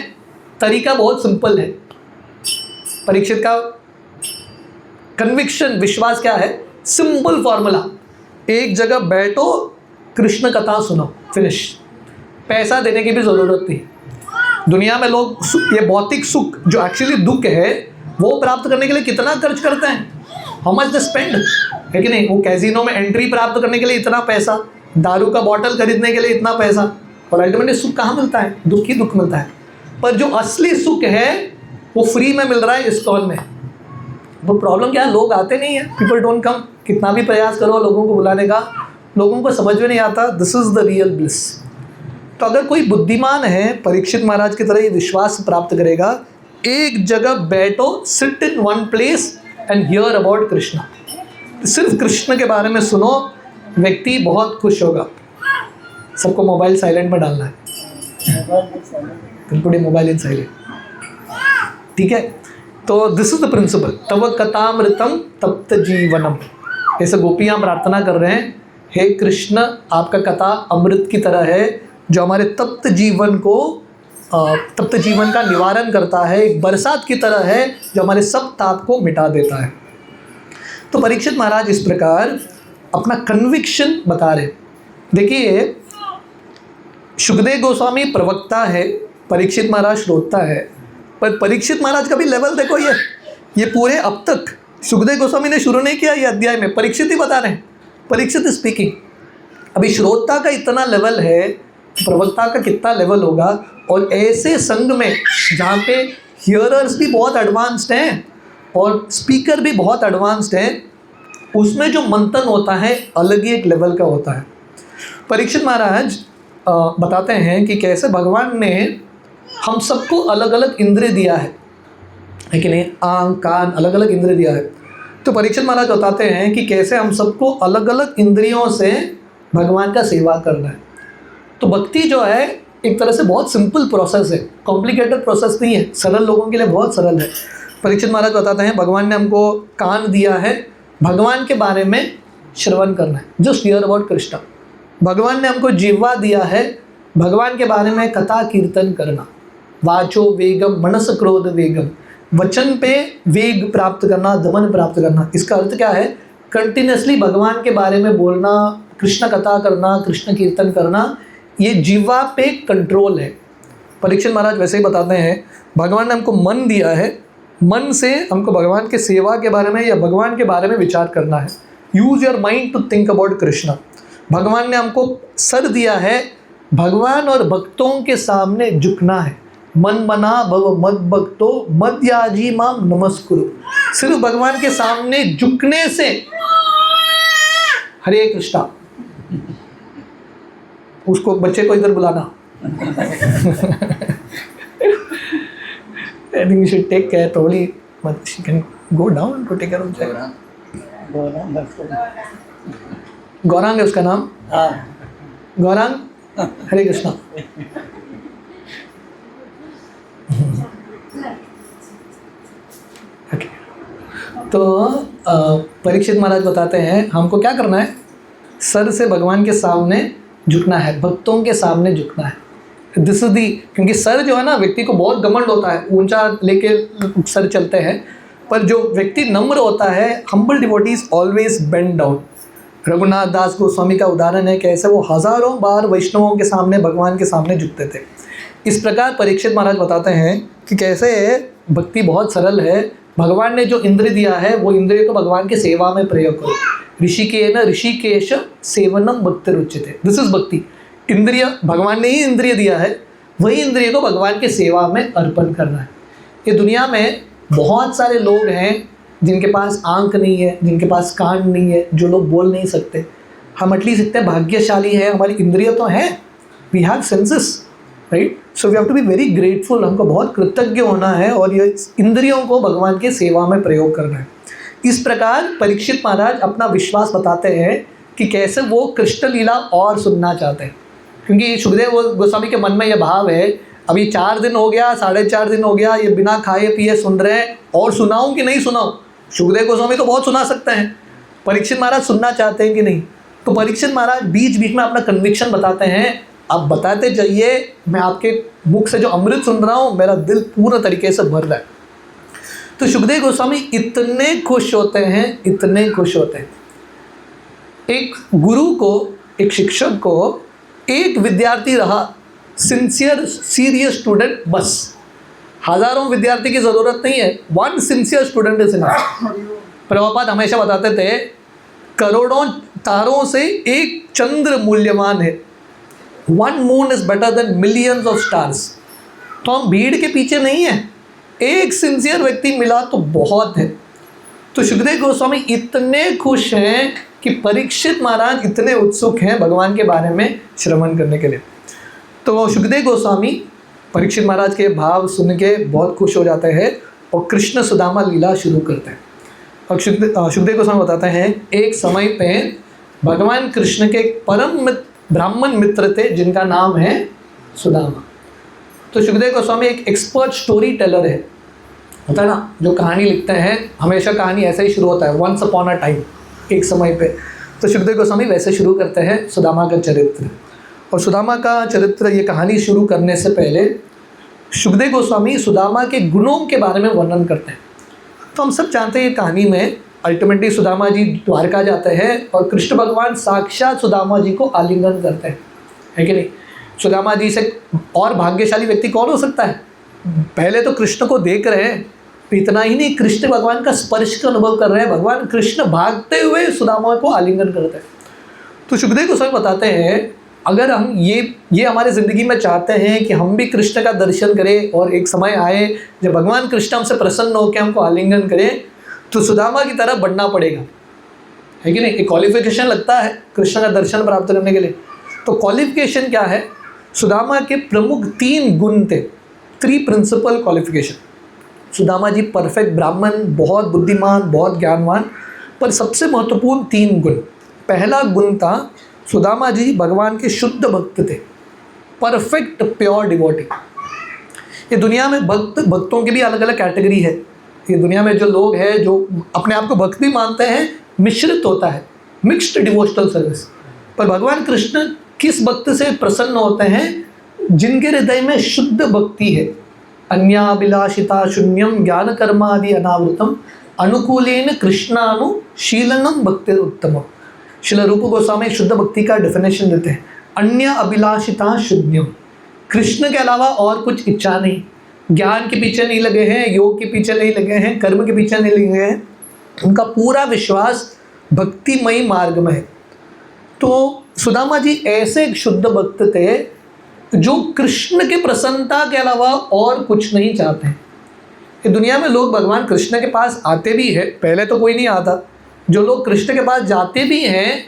तरीका बहुत सिंपल है। परीक्षित का कन्विक्शन, विश्वास क्या है, सिंपल फॉर्मूला, एक जगह बैठो, कृष्ण कथा सुनो, फिनिश। पैसा देने की भी ज़रूरत नहीं। दुनिया में लोग ये भौतिक सुख जो एक्चुअली दुख है वो प्राप्त करने के लिए कितना खर्च करते हैं, हाउ मच दे स्पेंड, है कि नहीं। वो कैसीनो में एंट्री प्राप्त करने के लिए इतना पैसा, दारू का बॉटल खरीदने के लिए इतना पैसा, और अल्टीमेटली सुख कहाँ मिलता है, दुख ही दुख मिलता है। पर जो असली सुख है वो फ्री में मिल रहा है इस्कॉन में। वो प्रॉब्लम क्या है, लोग आते नहीं है, पीपल डोंट कम। कितना भी प्रयास करो लोगों को बुलाने का, लोगों को समझ में नहीं आता this is the real bliss. तो अगर कोई बुद्धिमान है, परीक्षित महाराज की तरह ये विश्वास प्राप्त करेगा, एक जगह बैठो, sit in one place and here about Krishna, सिर्फ कृष्ण के बारे में सुनो, व्यक्ति बहुत खुश होगा। सबको मोबाइल साइलेंट में डालना है, बिल्कुल मोबाइल इन साइलेंट, ठीक है। तो दिस इज द प्रिंसिपल, तव कथामृतम तप्त जीवनम। ऐसे गोपियाँ प्रार्थना कर रहे हैं, हे कृष्ण आपका कथा अमृत की तरह है जो हमारे तप्त जीवन का निवारण करता है, एक बरसात की तरह है जो हमारे सब ताप को मिटा देता है। तो परीक्षित महाराज इस प्रकार अपना कन्विक्शन बता रहे। देखिए सुखदेव गोस्वामी प्रवक्ता है, परीक्षित महाराज श्रोता है, पर परीक्षित महाराज का भी लेवल देखो, ये पूरे अब तक सुखदेव गोस्वामी ने शुरू नहीं किया ये अध्याय में, परीक्षित ही बता रहे हैं, परीक्षित स्पीकिंग। अभी श्रोता का इतना लेवल है, प्रवक्ता का कितना लेवल होगा। और ऐसे संघ में जहाँ पे हियरर्स भी बहुत एडवांस्ड हैं और स्पीकर भी बहुत एडवांस्ड हैं, उसमें जो मंथन होता है अलग ही एक लेवल का होता है। परीक्षित महाराज बताते हैं कि कैसे भगवान ने हम सबको अलग अलग इंद्रिय दिया है कि नहीं, आँख कान अलग अलग इंद्रिय दिया है। तो परीक्षित महाराज बताते हैं कि कैसे हम सबको अलग अलग इंद्रियों से भगवान का सेवा करना है। तो भक्ति जो है एक तरह से बहुत सिंपल प्रोसेस है, कॉम्प्लिकेटेड प्रोसेस नहीं है, सरल लोगों के लिए बहुत सरल है। परीक्षित महाराज बताते हैं भगवान ने हमको कान दिया है भगवान के बारे में श्रवण करना है, जस्ट हियर अबाउट कृष्ण। भगवान ने हमको जिह्वा दिया है भगवान के बारे में कथा कीर्तन करना। वाचो वेगम मनस क्रोध वेगम, वचन पे वेग प्राप्त करना, दमन प्राप्त करना। इसका अर्थ क्या है? कंटिन्यूसली भगवान के बारे में बोलना, कृष्ण कथा करना, कृष्ण कीर्तन करना, ये जिह्वा पे कंट्रोल है। परीक्षित महाराज वैसे ही बताते हैं भगवान ने हमको मन दिया है, मन से हमको भगवान के सेवा के बारे में या भगवान के बारे में विचार करना है। Use your mind to think about Krishna. भगवान ने हमको सर दिया है भगवान और भक्तों के सामने झुकना है। मन मना भव मद भक्तो मद्याजी माम नमस्कुरु। सिर्फ भगवान के सामने झुकने से, हरे कृष्णा, उसको बच्चे को इधर बुलाना। I think we should take care. Probably, but she can go down to take care of Jai. Gaurang है उसका नाम। गौरांग, हरे कृष्णा। Okay. तो परीक्षित महाराज बताते हैं हमको क्या करना है, सर से भगवान के सामने झुकना है, भक्तों के सामने झुकना है। दिस इज दी, क्योंकि सर जो है ना, व्यक्ति को बहुत घमंड होता है, ऊंचा लेके सर चलते हैं, पर जो व्यक्ति नम्र होता है, humble devotees always bend down. Raghunath Das Goswami का उदाहरण है कैसे वो हजारों बार वैष्णवों के सामने, भगवान के सामने झुकते थे। इस प्रकार परीक्षित महाराज बताते हैं कि कैसे भक्ति बहुत सरल है। भगवान ने जो इंद्र दिया है वो इंद्रिय को भगवान के सेवा में प्रयोग करो। ऋषिकेन ऋषिकेश सेवनम भक्ति रुच्यते। दिस इज भक्ति। इंद्रिय, भगवान ने ही इंद्रिय दिया है, वही इंद्रिय को भगवान के सेवा में अर्पण करना है। ये दुनिया में बहुत सारे लोग हैं जिनके पास आंख नहीं है, जिनके पास कान नहीं है, जो लोग बोल नहीं सकते। हम एटलीस्ट इतने भाग्यशाली हैं, हमारी इंद्रिय तो हैं, we have senses, right. So we have to be very grateful. हमको बहुत कृतज्ञ होना है और ये इंद्रियों को भगवान के सेवा में प्रयोग करना है। इस प्रकार परीक्षित महाराज अपना विश्वास बताते हैं कि कैसे वो कृष्ण लीला और सुनना चाहते हैं, क्योंकि सुखदेव गोस्वामी के मन में यह भाव है, अभी 4 दिन हो गया, 4.5 दिन हो गया, ये बिना खाए पिए सुन रहे हैं, और सुनाऊं कि नहीं सुनाऊं? सुखदेव गोस्वामी तो बहुत सुना सकते हैं, परीक्षित महाराज सुनना चाहते हैं कि नहीं? तो परीक्षित महाराज बीच बीच में अपना कन्विक्शन बताते हैं, आप बताते जाइए, मैं आपके मुख से जो अमृत सुन रहा हूँ, मेरा दिल पूर्ण तरीके से भर रहा है। तो सुखदेव गोस्वामी इतने खुश होते हैं, इतने खुश होते हैं। एक गुरु को, एक शिक्षक को एक विद्यार्थी रहा, सिंसियर सीरियस स्टूडेंट, बस। हजारों विद्यार्थी की ज़रूरत नहीं है, 1 sincere student is enough. Prabhupada हमेशा बताते थे करोड़ों तारों से एक चंद्र मूल्यवान है। 1 moon is better than millions of stars. तो हम भीड़ के पीछे नहीं हैं, एक सिंसियर व्यक्ति मिला तो बहुत है। तो सुखदेव गोस्वामी इतने खुश हैं कि परीक्षित महाराज इतने उत्सुक हैं भगवान के बारे में श्रवण करने के लिए। तो सुखदेव गोस्वामी परीक्षित महाराज के भाव सुन के बहुत खुश हो जाते हैं और कृष्ण सुदामा लीला शुरू करते हैं। और सुखदेव गोस्वामी बताते हैं एक समय पे भगवान कृष्ण के परम ब्राह्मण मित्र थे जिनका नाम है सुदामा। तो सुखदेव गोस्वामी एक एक्सपर्ट स्टोरी टेलर है, होता है ना, जो कहानी लिखते हैं, हमेशा कहानी ऐसे ही शुरू होता है, वंस अपॉन अ टाइम, एक समय पे। तो सुखदेव गोस्वामी वैसे शुरू करते हैं सुदामा का चरित्र। और सुदामा का चरित्र, ये कहानी शुरू करने से पहले सुखदेव गोस्वामी सुदामा के गुणों के बारे में वर्णन करते हैं। तो हम सब जानते हैं ये कहानी में अल्टीमेटली सुदामा जी द्वारका जाते हैं और कृष्ण भगवान साक्षात सुदामा जी को आलिंगन करते हैं, है कि नहीं? सुदामा जी से और भाग्यशाली व्यक्ति कौन हो सकता है? पहले तो कृष्ण को देख रहे हैं, इतना ही नहीं, कृष्ण भगवान का स्पर्श का अनुभव कर रहे हैं। भगवान कृष्ण भागते हुए सुदामा को आलिंगन करते हैं। तो सुखदेव गोस्वामी बताते हैं अगर हम ये हमारे ज़िंदगी में चाहते हैं कि हम भी कृष्ण का दर्शन करें और एक समय आए जब भगवान कृष्ण हमसे प्रसन्न होकर हमको आलिंगन करें, तो सुदामा की तरह बढ़ना पड़ेगा, है कि नहीं? एक क्वालिफिकेशन लगता है कृष्ण का दर्शन प्राप्त करने के लिए। तो क्वालिफिकेशन क्या है? सुदामा के प्रमुख 3 गुण थे, 3 principal qualification. Sudama ji perfect ब्राह्मण, बहुत बुद्धिमान, बहुत ज्ञानवान, पर सबसे महत्वपूर्ण 3 गुण। पहला गुण था सुदामा जी भगवान के शुद्ध भक्त थे, परफेक्ट प्योर डिवोटी। ये दुनिया में भक्तों की भी अलग अलग कैटेगरी है। ये दुनिया में जो लोग हैं जो अपने आप को भक्त भी मानते हैं, मिश्रित होता है, मिक्स्ड डिवोशनल सर्विस। पर भगवान कृष्ण किस भक्त से प्रसन्न होते हैं? जिनके हृदय में शुद्ध भक्ति है। अन्याभिलाषिता शून्यम ज्ञान कर्मादि अनावृतम अनुकूलेन कृष्णानुशीलनम भक्तिरुत्तमम। श्रील रूप गोस्वामी शुद्ध भक्ति का डेफिनेशन देते हैं, अन्य अभिलाषिता शून्यम, कृष्ण के अलावा और कुछ इच्छा नहीं, ज्ञान के पीछे नहीं लगे हैं, योग के पीछे नहीं लगे हैं, कर्म के पीछे नहीं लगे हैं, उनका पूरा विश्वास भक्तिमयी मार्ग में है। तो सुदामा जी ऐसे एक शुद्ध भक्त थे जो कृष्ण के प्रसन्नता के अलावा और कुछ नहीं चाहते हैं। ये दुनिया में लोग भगवान कृष्ण के पास आते भी हैं, पहले तो कोई नहीं आता, जो लोग कृष्ण के पास जाते भी हैं,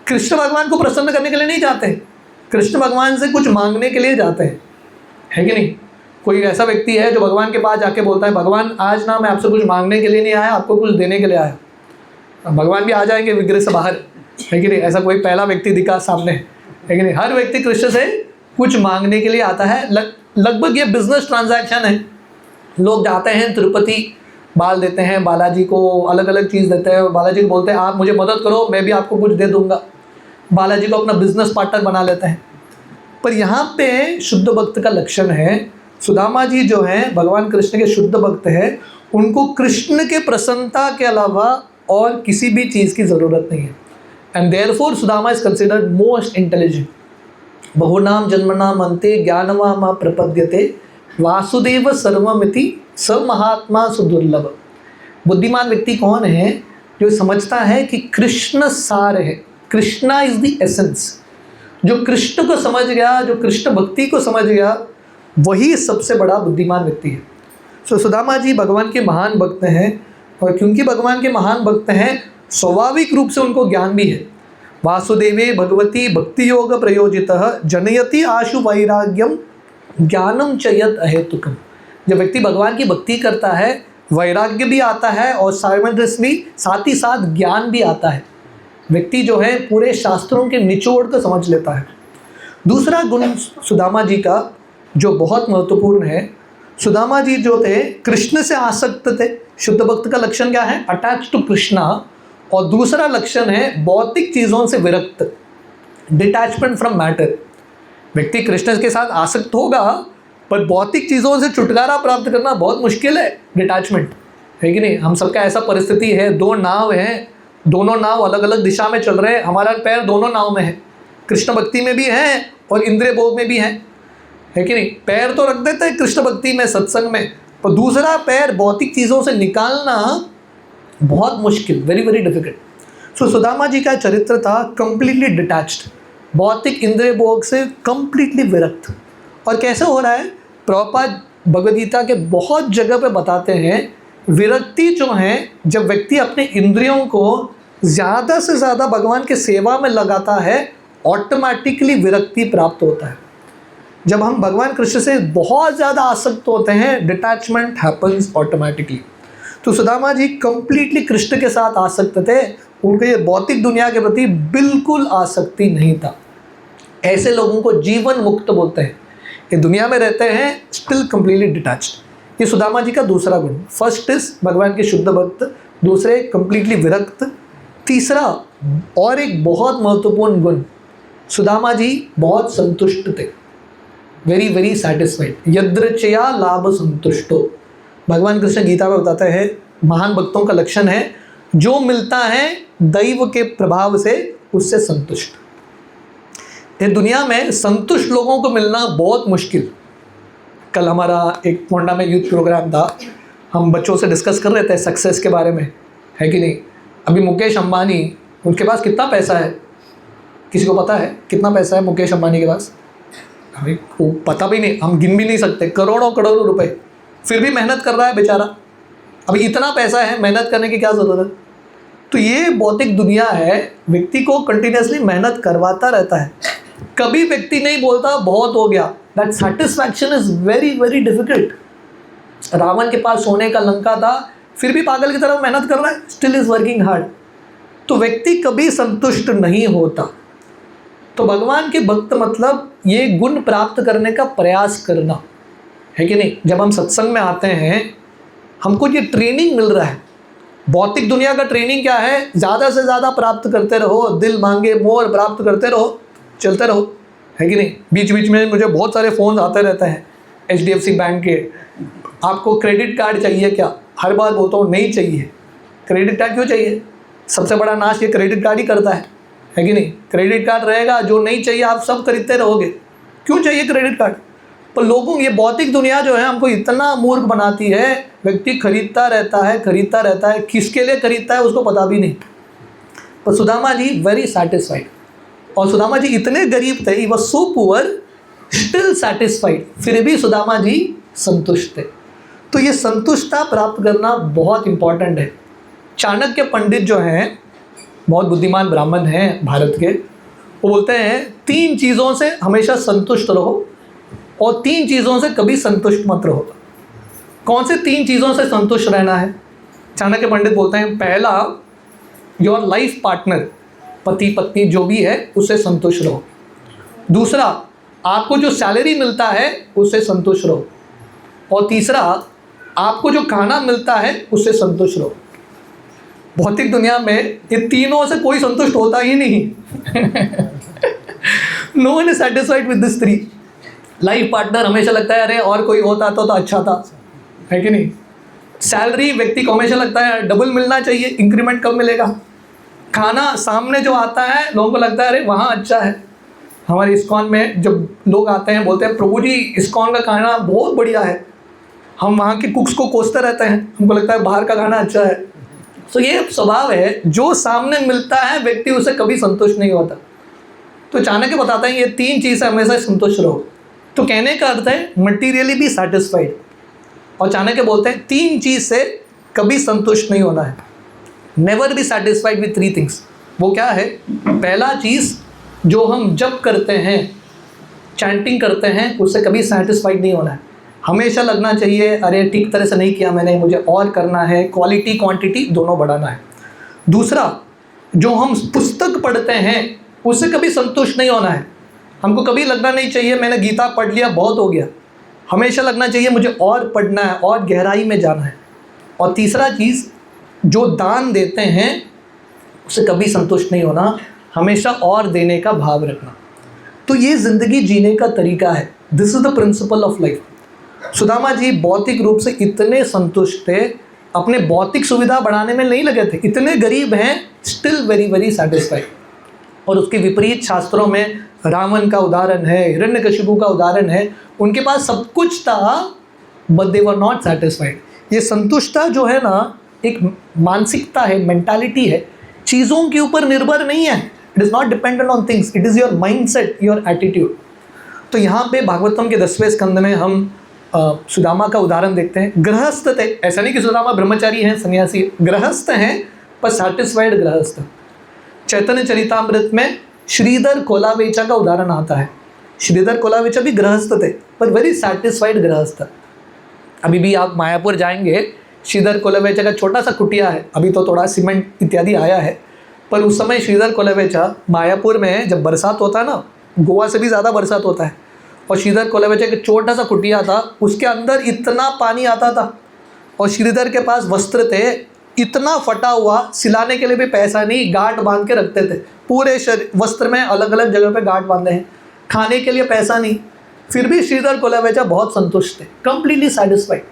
कृष्ण भगवान को प्रसन्न करने के लिए नहीं जाते, कृष्ण भगवान से कुछ मांगने के लिए जाते हैं, है कि नहीं? कोई ऐसा व्यक्ति है जो भगवान के पास जाके बोलता है, भगवान आज ना मैं आपसे कुछ मांगने के लिए नहीं आया, आपको कुछ देने के लिए आया। भगवान भी आ जाएंगे विग्रह से बाहर, है कि नहीं? ऐसा कोई पहला व्यक्ति दिखा सामने, है कि नहीं? हर व्यक्ति कृष्ण से कुछ मांगने के लिए आता है। लगभग ये बिजनेस ट्रांजैक्शन है। लोग जाते हैं तिरुपति, बाल देते हैं, बालाजी को अलग अलग चीज़ देते हैं, बालाजी को बोलते हैं आप मुझे मदद करो, मैं भी आपको कुछ दे दूंगा। बालाजी को अपना बिजनेस पार्टनर बना लेते हैं। पर यहाँ पे शुद्ध भक्त का लक्षण है, सुदामा जी जो हैं भगवान कृष्ण के शुद्ध भक्त हैं, उनको कृष्ण के प्रसन्नता के अलावा और किसी भी चीज़ की ज़रूरत नहीं है। And therefore Sudama is considered most intelligent. बहुनाम जन्मनाम अन्ते ज्ञानवाम प्रपद्यते वासुदेव सर्वमिति स महात्मा सुदुर्लभ। बुद्धिमान व्यक्ति कौन है? जो समझता है कि कृष्ण सार है, कृष्णा इज द एसेंस। जो कृष्ण को समझ गया, जो कृष्ण भक्ति को समझ गया, वही सबसे बड़ा बुद्धिमान व्यक्ति है। सो सुदामा जी भगवान के महान भक्त हैं, और क्योंकि भगवान के महान भक्त हैं स्वाभाविक रूप से उनको ज्ञान भी है। वासुदेवे भगवती भक्ति योग प्रयोजितः जनयति आशु वैराग्यम ज्ञानम च यत् अहेतुकम। जब व्यक्ति भगवान की भक्ति करता है, वैराग्य भी आता है और साइमल्टेनियसली साथ ही साथ ज्ञान भी आता है। व्यक्ति जो है पूरे शास्त्रों के निचोड़ को समझ लेता है। दूसरा गुण सुदामा जी का जो बहुत महत्वपूर्ण है, सुदामा जी जो थे कृष्ण से आसक्त थे। शुद्ध भक्त का लक्षण क्या है? Attach to Krishna. और दूसरा लक्षण है भौतिक चीज़ों से विरक्त, डिटैचमेंट फ्रॉम मैटर। व्यक्ति कृष्ण के साथ आसक्त होगा, पर भौतिक चीज़ों से छुटकारा प्राप्त करना बहुत मुश्किल है, डिटैचमेंट, है कि नहीं? हम सबका ऐसा परिस्थिति है, 2 नाव हैं, दोनों नाव अलग अलग दिशा में चल रहे हैं, हमारा पैर दोनों नाव में है, कृष्ण भक्ति में भी है और इंद्रिय भोग में भी है कि नहीं? पैर तो रख देते हैं कृष्ण भक्ति में, सत्संग में, पर दूसरा पैर भौतिक चीज़ों से निकालना बहुत मुश्किल, वेरी वेरी डिफिकल्ट। सो सुदामा जी का चरित्र था कंप्लीटली डिटैच्ड, भौतिक इंद्रिय भोग से कंप्लीटली विरक्त। और कैसे हो रहा है? प्रभुपाद भगवद गीता के बहुत जगह पे बताते हैं, विरक्ति जो है, जब व्यक्ति अपने इंद्रियों को ज़्यादा से ज़्यादा भगवान के सेवा में लगाता है, ऑटोमेटिकली विरक्ति प्राप्त होता है। जब हम भगवान कृष्ण से बहुत ज़्यादा आसक्त होते हैं, डिटैचमेंट हैपन्स ऑटोमेटिकली। तो सुदामा जी कंप्लीटली कृष्ण के साथ आसक्त थे, उनको ये भौतिक दुनिया के प्रति बिल्कुल आसक्ति नहीं था। ऐसे लोगों को जीवन मुक्त बोलते हैं। ये दुनिया में रहते हैं स्टिल कंप्लीटली डिटैच्ड। ये सुदामा जी का दूसरा गुण। फर्स्ट इज भगवान के शुद्ध भक्त, दूसरे कंप्लीटली विरक्त, तीसरा और एक बहुत महत्वपूर्ण गुण, सुदामा जी बहुत संतुष्ट थे, वेरी वेरी सेटिस्फाइड। यदृच्छया लाभ संतुष्टो। भगवान कृष्ण गीता में बताते हैं महान भक्तों का लक्षण है, जो मिलता है दैव के प्रभाव से उससे संतुष्ट। ये दुनिया में संतुष्ट लोगों को मिलना बहुत मुश्किल। कल हमारा एक मोंडा में यूथ प्रोग्राम था, हम बच्चों से डिस्कस कर रहे थे सक्सेस के बारे में, है कि नहीं? अभी मुकेश अंबानी, उनके पास कितना पैसा है? किसी को पता है कितना पैसा है मुकेश अंबानी के पास? हमें को पता भी नहीं, हम गिन भी नहीं सकते, करोड़ों करोड़ों रुपए। फिर भी मेहनत कर रहा है बेचारा। अभी इतना पैसा है, मेहनत करने की क्या ज़रूरत? तो ये भौतिक दुनिया है, व्यक्ति को कंटिन्यूसली मेहनत करवाता रहता है। कभी व्यक्ति नहीं बोलता बहुत हो गया। That satisfaction is very very difficult. Ravan के पास सोने का लंका था, फिर भी पागल की तरह मेहनत कर रहा है, स्टिल इज वर्किंग हार्ड। तो व्यक्ति कभी संतुष्ट नहीं होता। तो भगवान के भक्त मतलब ये गुण प्राप्त करने का प्रयास करना है कि नहीं। जब हम सत्संग में आते हैं, हमको ये ट्रेनिंग मिल रहा है। भौतिक दुनिया का ट्रेनिंग क्या है? ज़्यादा से ज़्यादा प्राप्त करते रहो, दिल मांगे मोर प्राप्त करते रहो, चलते रहो, है कि नहीं। बीच बीच में मुझे बहुत सारे फ़ोन आते रहते हैं HDFC बैंक के, आपको क्रेडिट कार्ड चाहिए क्या? हर बार बोलता हूँ नहीं चाहिए। क्रेडिट कार्ड क्यों चाहिए? सबसे बड़ा नाश ये क्रेडिट कार्ड ही करता है कि नहीं। क्रेडिट कार्ड रहेगा, जो नहीं चाहिए आप सब खरीदते रहोगे। क्यों चाहिए क्रेडिट कार्ड? पर लोगों ये भौतिक दुनिया जो है हमको इतना मूर्ख बनाती है। व्यक्ति खरीदता रहता है, किसके लिए खरीदता है उसको पता भी नहीं। पर सुदामा जी वेरी सैटिस्फाइड, और सुदामा जी इतने गरीब थे, he was so poor still satisfied, फिर भी सुदामा जी संतुष्ट थे। तो ये संतुष्टता प्राप्त करना बहुत इंपॉर्टेंट है। चाणक्य पंडित जो हैं, बहुत बुद्धिमान ब्राह्मण हैं भारत के, वो बोलते हैं 3 चीज़ों से हमेशा संतुष्ट रहो और 3 चीज़ों से कभी संतुष्ट मत रहो। कौन से 3 चीज़ों से संतुष्ट रहना है? चाणक्य पंडित बोलते हैं, पहला, योर लाइफ पार्टनर, पति पत्नी जो भी है उससे संतुष्ट रहो। दूसरा, आपको जो सैलरी मिलता है उससे संतुष्ट रहो। और तीसरा, आपको जो खाना मिलता है उससे संतुष्ट रहो। भौतिक दुनिया में ये तीनों से कोई संतुष्ट होता ही नहीं। No one is satisfied with this 3। Life partner हमेशा लगता है अरे और कोई होता तो अच्छा था, है कि नहीं। सैलरी व्यक्ति को हमेशा लगता है डबल मिलना चाहिए, इंक्रीमेंट कब मिलेगा। खाना सामने जो आता है लोगों को लगता है अरे वहाँ अच्छा है। हमारे इस्कॉन में जब लोग आते हैं बोलते हैं प्रभु जी इस्कॉन का खाना बहुत बढ़िया है, हम वहाँ के कुक्स को कोसते रहते हैं, हमको लगता है बाहर का खाना अच्छा है। तो ये स्वभाव है, जो सामने मिलता है व्यक्ति उसे कभी संतुष्ट नहीं होता। तो चाणक्य बताते हैं ये 3 चीज़ से हमेशा संतुष्ट रहो। तो कहने का अर्थ है मटीरियली भी सैटिस्फाइड। और चाणक्य बोलते हैं 3 चीज़ से कभी संतुष्ट नहीं होना है। Never be satisfied with 3 things. वो क्या है? पहला चीज़, जो हम जप करते हैं, चैंटिंग करते हैं, उससे कभी सैटिस्फाइड नहीं होना है। हमेशा लगना चाहिए अरे ठीक तरह से नहीं किया मैंने, मुझे और करना है, क्वालिटी क्वांटिटी दोनों बढ़ाना है। दूसरा, जो हम पुस्तक पढ़ते हैं उससे कभी संतुष्ट नहीं होना है। हमको कभी लगना नहीं चाहिए मैंने गीता पढ़ लिया बहुत हो गया, हमेशा लगना चाहिए मुझे और पढ़ना है, और गहराई में जाना है। और तीसरा चीज़, जो दान देते हैं उससे कभी संतुष्ट नहीं होना, हमेशा और देने का भाव रखना। तो ये ज़िंदगी जीने का तरीका है। This is the principle of life. Sudama ji भौतिक रूप से इतने संतुष्ट थे, अपने भौतिक सुविधा बढ़ाने में नहीं लगे थे, इतने गरीब हैं स्टिल वेरी वेरी सैटिस्फाइड। और उसके विपरीत शास्त्रों में रावण का उदाहरण है, हिरण्यकशिपु का उदाहरण है, उनके पास सब कुछ था but they were not satisfied. ये संतुष्टता जो है ना, एक मानसिकता है, मेंटालिटी है, चीज़ों के ऊपर निर्भर नहीं है। It is not dependent on things, it is your mindset, your attitude. तो यहाँ पे भागवतम के 10वें स्कंद में हम सुदामा का उदाहरण देखते हैं। गृहस्थ थे, ऐसा नहीं कि सुदामा ब्रह्मचारी हैं, सन्यासी, गृहस्थ हैं पर सैटिस्फाइड गृहस्थ। चैतन्य चरितामृत में श्रीधर कोलावेचा का उदाहरण आता है। श्रीधर कोलावेचा भी गृहस्थ थे पर वेरी सैटिस्फाइड गृहस्थ। अभी भी आप मायापुर जाएंगे, श्रीधर कोलावेचा का छोटा सा कुटिया है, अभी तो थोड़ा सीमेंट इत्यादि आया है, पर उस समय श्रीधर कोलावेचा मायापुर में जब बरसात होता है ना, गोवा से भी ज़्यादा बरसात होता है, और श्रीधर कोलावेचा का छोटा सा कुटिया था, उसके अंदर इतना पानी आता था। और श्रीधर के पास वस्त्र थे इतना फटा हुआ, सिलाने के लिए भी पैसा नहीं, गांठ बांध के रखते थे। पूरे वस्त्र में अलग अलग जगह पे गांठ बांधे हैं, खाने के लिए पैसा नहीं, फिर भी श्रीधर कोलावेचा बहुत संतुष्ट थे, कंप्लीटली सैटिस्फाइड।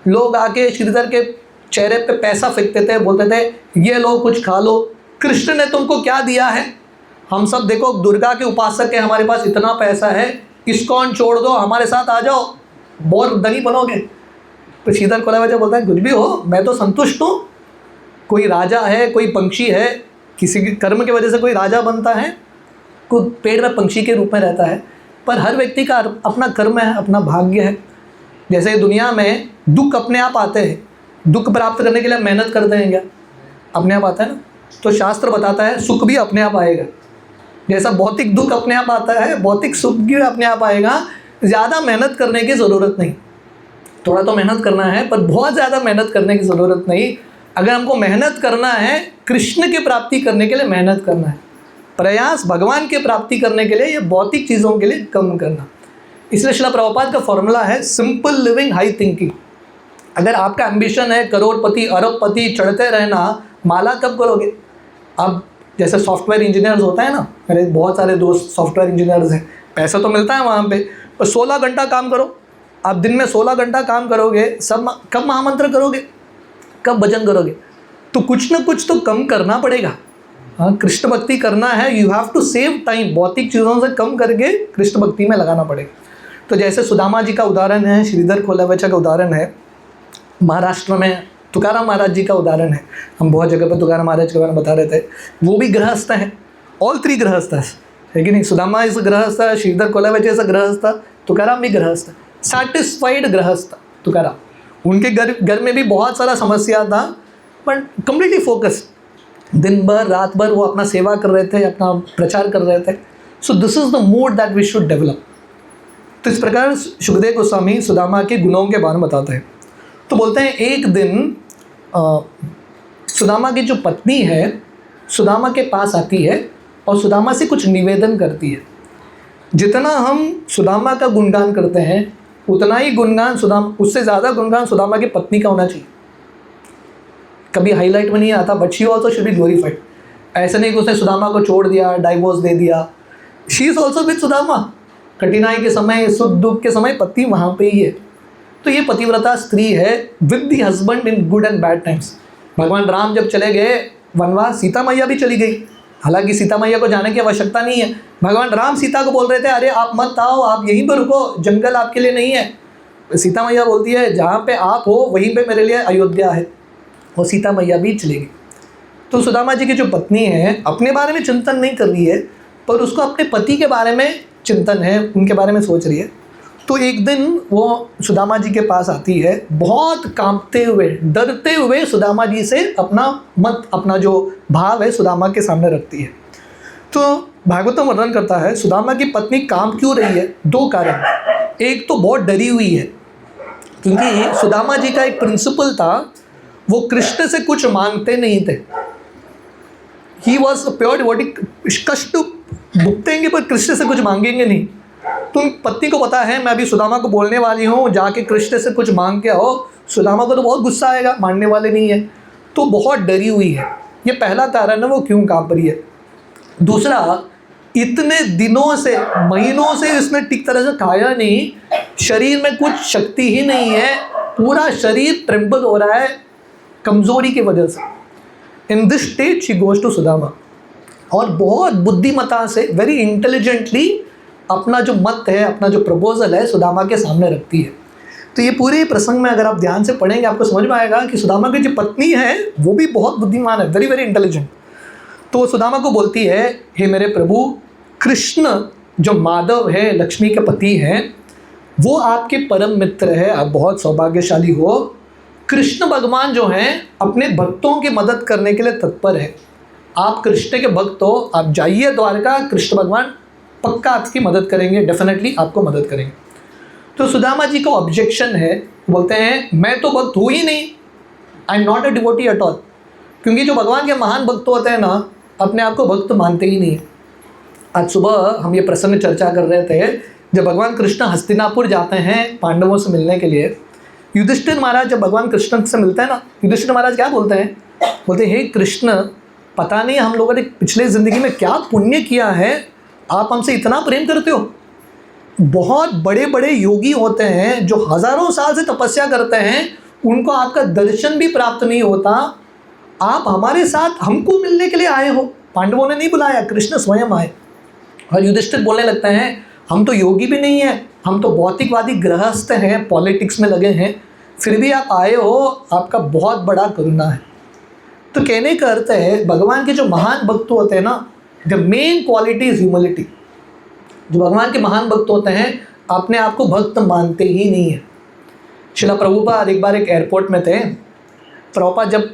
लोग आके श्रीधर के चेहरे पे पैसा फेंकते थे, बोलते थे ये लो कुछ खा लो, कृष्ण ने तुमको क्या दिया है, हम सब देखो दुर्गा के उपासक है, हमारे पास इतना पैसा है, इस्कॉन छोड़ दो, हमारे साथ आ जाओ, बहुत धनी बनोगे। तो श्रीधर कोलावेचा बोलता है कुछ भी हो, मैं तो संतुष्ट हूँ। कोई राजा है, कोई पंक्षी है, किसी के कर्म की वजह से कोई राजा बनता है, कोई पेड़ में पंक्षी के रूप में रहता है, पर हर व्यक्ति का अपना कर्म है, अपना भाग्य है। जैसे दुनिया में दुख अपने आप आते हैं, दुख प्राप्त करने के लिए मेहनत करते हैं क्या? अपने आप आता है ना। तो शास्त्र बताता है सुख भी अपने आप आएगा। जैसा भौतिक दुख अपने आप आता है, भौतिक सुख भी अपने आप आएगा, ज़्यादा मेहनत करने की ज़रूरत नहीं। थोड़ा तो मेहनत करना है, पर बहुत ज़्यादा मेहनत करने की ज़रूरत नहीं। अगर हमको मेहनत करना है कृष्ण की प्राप्ति करने के लिए मेहनत करना है, प्रयास भगवान की प्राप्ति करने के लिए या भौतिक चीज़ों के लिए कम करना। इसलिए श्रील प्रभुपाद का फॉर्मूला है सिंपल लिविंग हाई थिंकिंग। अगर आपका एम्बिशन है करोड़पति अरबपति चढ़ते रहना, माला कब करोगे? अब जैसे सॉफ्टवेयर इंजीनियर्स होता है ना, मेरे बहुत सारे दोस्त सॉफ्टवेयर इंजीनियर्स हैं, पैसा तो मिलता है वहाँ पे, पर 16 घंटा काम करो। आप दिन में 16 घंटा काम करोगे, सब कब महामंत्र करोगे, कब भजन करोगे? तो कुछ ना कुछ तो कम करना पड़ेगा। हाँ, कृष्ण भक्ति करना है, you have to save time, भौतिक चीज़ों से कम करके कृष्ण भक्ति में लगाना पड़ेगा। तो जैसे सुदामा जी का उदाहरण है, श्रीधर खोलावचा का उदाहरण है, महाराष्ट्र में तुकाराम महाराज जी का उदाहरण है। हम बहुत जगह पर तुकाराम महाराज के बारे में बता रहे थे, वो भी गृहस्थ हैं, ऑल 3 गृहस्थ है कि नहीं? सुदामा इस गृहस्थ है, श्रीधर खोलावचा ऐसा गृहस्थ था, तुकाराम भी गृहस्थ है, सैटिस्फाइड गृहस्थ तुकाराम। उनके घर में भी बहुत सारा समस्या था, पर कम्प्लीटली फोकस, दिन भर रात भर वो अपना सेवा कर रहे थे, अपना प्रचार कर रहे थे। So this is the mode that we should develop. तो इस प्रकार सुखदेव गोस्वामी सुदामा के गुणों के बारे में बताते हैं। तो बोलते हैं एक दिन सुदामा की जो पत्नी है सुदामा के पास आती है और सुदामा से कुछ निवेदन करती है। जितना हम सुदामा का गुणगान करते हैं उतना ही गुणगान उससे ज़्यादा गुणगान सुदामा की पत्नी का होना चाहिए। कभी हाईलाइट में नहीं आता, but she also should be glorified. ऐसा नहीं कि उसने सुदामा को छोड़ दिया, डाइवोर्स दे दिया। She is also with Sudama. कठिनाई के समय, सुख दुख के समय पति वहाँ पे ही है। तो ये पतिव्रता स्त्री है with the husband in good and bad times. भगवान राम जब चले गए वनवास, सीता मैया भी चली गई। हालांकि सीता मैया को जाने की आवश्यकता नहीं है। भगवान राम सीता को बोल रहे थे, अरे आप मत आओ, आप यहीं पर रुको, जंगल आपके लिए नहीं है। सीता मैया बोलती है, जहाँ पे आप हो वहीं पे मेरे लिए अयोध्या है। और सीता मैया भी चली गई। तो सुदामा जी की जो पत्नी है अपने बारे में चिंतन नहीं कर रही है, पर उसको अपने पति के बारे में चिंतन है, उनके बारे में सोच रही है। तो एक दिन वो सुदामा जी के पास आती है, बहुत कांपते हुए डरते हुए सुदामा जी से अपना जो भाव है सुदामा के सामने रखती है। तो भागवतम वर्णन करता है सुदामा की पत्नी कांप क्यों रही है। 2 कारण। एक तो बहुत डरी हुई है, क्योंकि सुदामा जी का एक प्रिंसिपल था, वो कृष्ण से कुछ मांगते नहीं थे। ही वॉज प्योर डिवोटी, कष्ट भुगतेंगे पर कृष्ण से कुछ मांगेंगे नहीं। तुम पत्नी को पता है मैं अभी सुदामा को बोलने वाली हूँ, जाके कृष्ण से कुछ मांग के आओ। सुदामा को तो बहुत गुस्सा आएगा, मानने वाले नहीं है, तो बहुत डरी हुई है। ये पहला कारण है वो क्यों कांप रही है। दूसरा, इतने दिनों से महीनों से इसने ठीक तरह से खाया नहीं, शरीर में कुछ शक्ति ही नहीं है, पूरा शरीर ट्रेम्बल हो रहा है कमजोरी की वजह से। In this state she goes to Sudama, और बहुत बुद्धिमता से, वेरी इंटेलिजेंटली अपना जो मत है, अपना जो प्रपोजल है सुदामा के सामने रखती है। तो ये पूरे प्रसंग में अगर आप ध्यान से पढ़ेंगे आपको समझ में आएगा कि सुदामा की जो पत्नी है वो भी बहुत बुद्धिमान है, वेरी वेरी इंटेलिजेंट। तो सुदामा को बोलती है, हे मेरे प्रभु, कृष्ण जो माधव है, लक्ष्मी के पति हैं, वो आपके परम मित्र है, आप बहुत सौभाग्यशाली हो। कृष्ण भगवान जो हैं अपने भक्तों की मदद करने के लिए तत्पर है। आप कृष्ण के भक्त हो, आप जाइए द्वारका, कृष्ण भगवान पक्का आपकी मदद करेंगे, डेफिनेटली आपको मदद करेंगे। तो सुदामा जी का ऑब्जेक्शन है, बोलते हैं मैं तो भक्त हूँ ही नहीं, I am not a devotee at all. क्योंकि जो भगवान के महान भक्त होते हैं ना, अपने आप को भक्त मानते ही नहीं है। आज सुबह हम ये प्रसंग चर्चा कर रहे थे, जब भगवान कृष्ण हस्तिनापुर जाते हैं पांडवों से मिलने के लिए, युधिष्ठिर महाराज जब भगवान कृष्ण से मिलते हैं ना, युधिष्ठिर महाराज क्या बोलते हैं, बोलते हैं, हे कृष्ण, पता नहीं हम लोगों ने पिछले ज़िंदगी में क्या पुण्य किया है, आप हमसे इतना प्रेम करते हो। बहुत बड़े बड़े योगी होते हैं जो हज़ारों साल से तपस्या करते हैं, उनको आपका दर्शन भी प्राप्त नहीं होता, आप हमारे साथ हमको मिलने के लिए आए हो। पांडवों ने नहीं बुलाया, कृष्ण स्वयं आए। और युधिष्ठिर बोलने लगते हैं, हम तो योगी भी नहीं हैं, हम तो भौतिकवादी गृहस्थ हैं, पॉलिटिक्स में लगे हैं, फिर भी आप आए हो, आपका बहुत बड़ा करुणा है। तो कहने का अर्थ है, भगवान के जो महान भक्त होते हैं ना, the main quality is humility. जो भगवान के महान भक्त होते हैं अपने आप को भक्त मानते ही नहीं है। श्रील प्रभुपाद एक बार एक एयरपोर्ट में थे। प्रभुपाद जब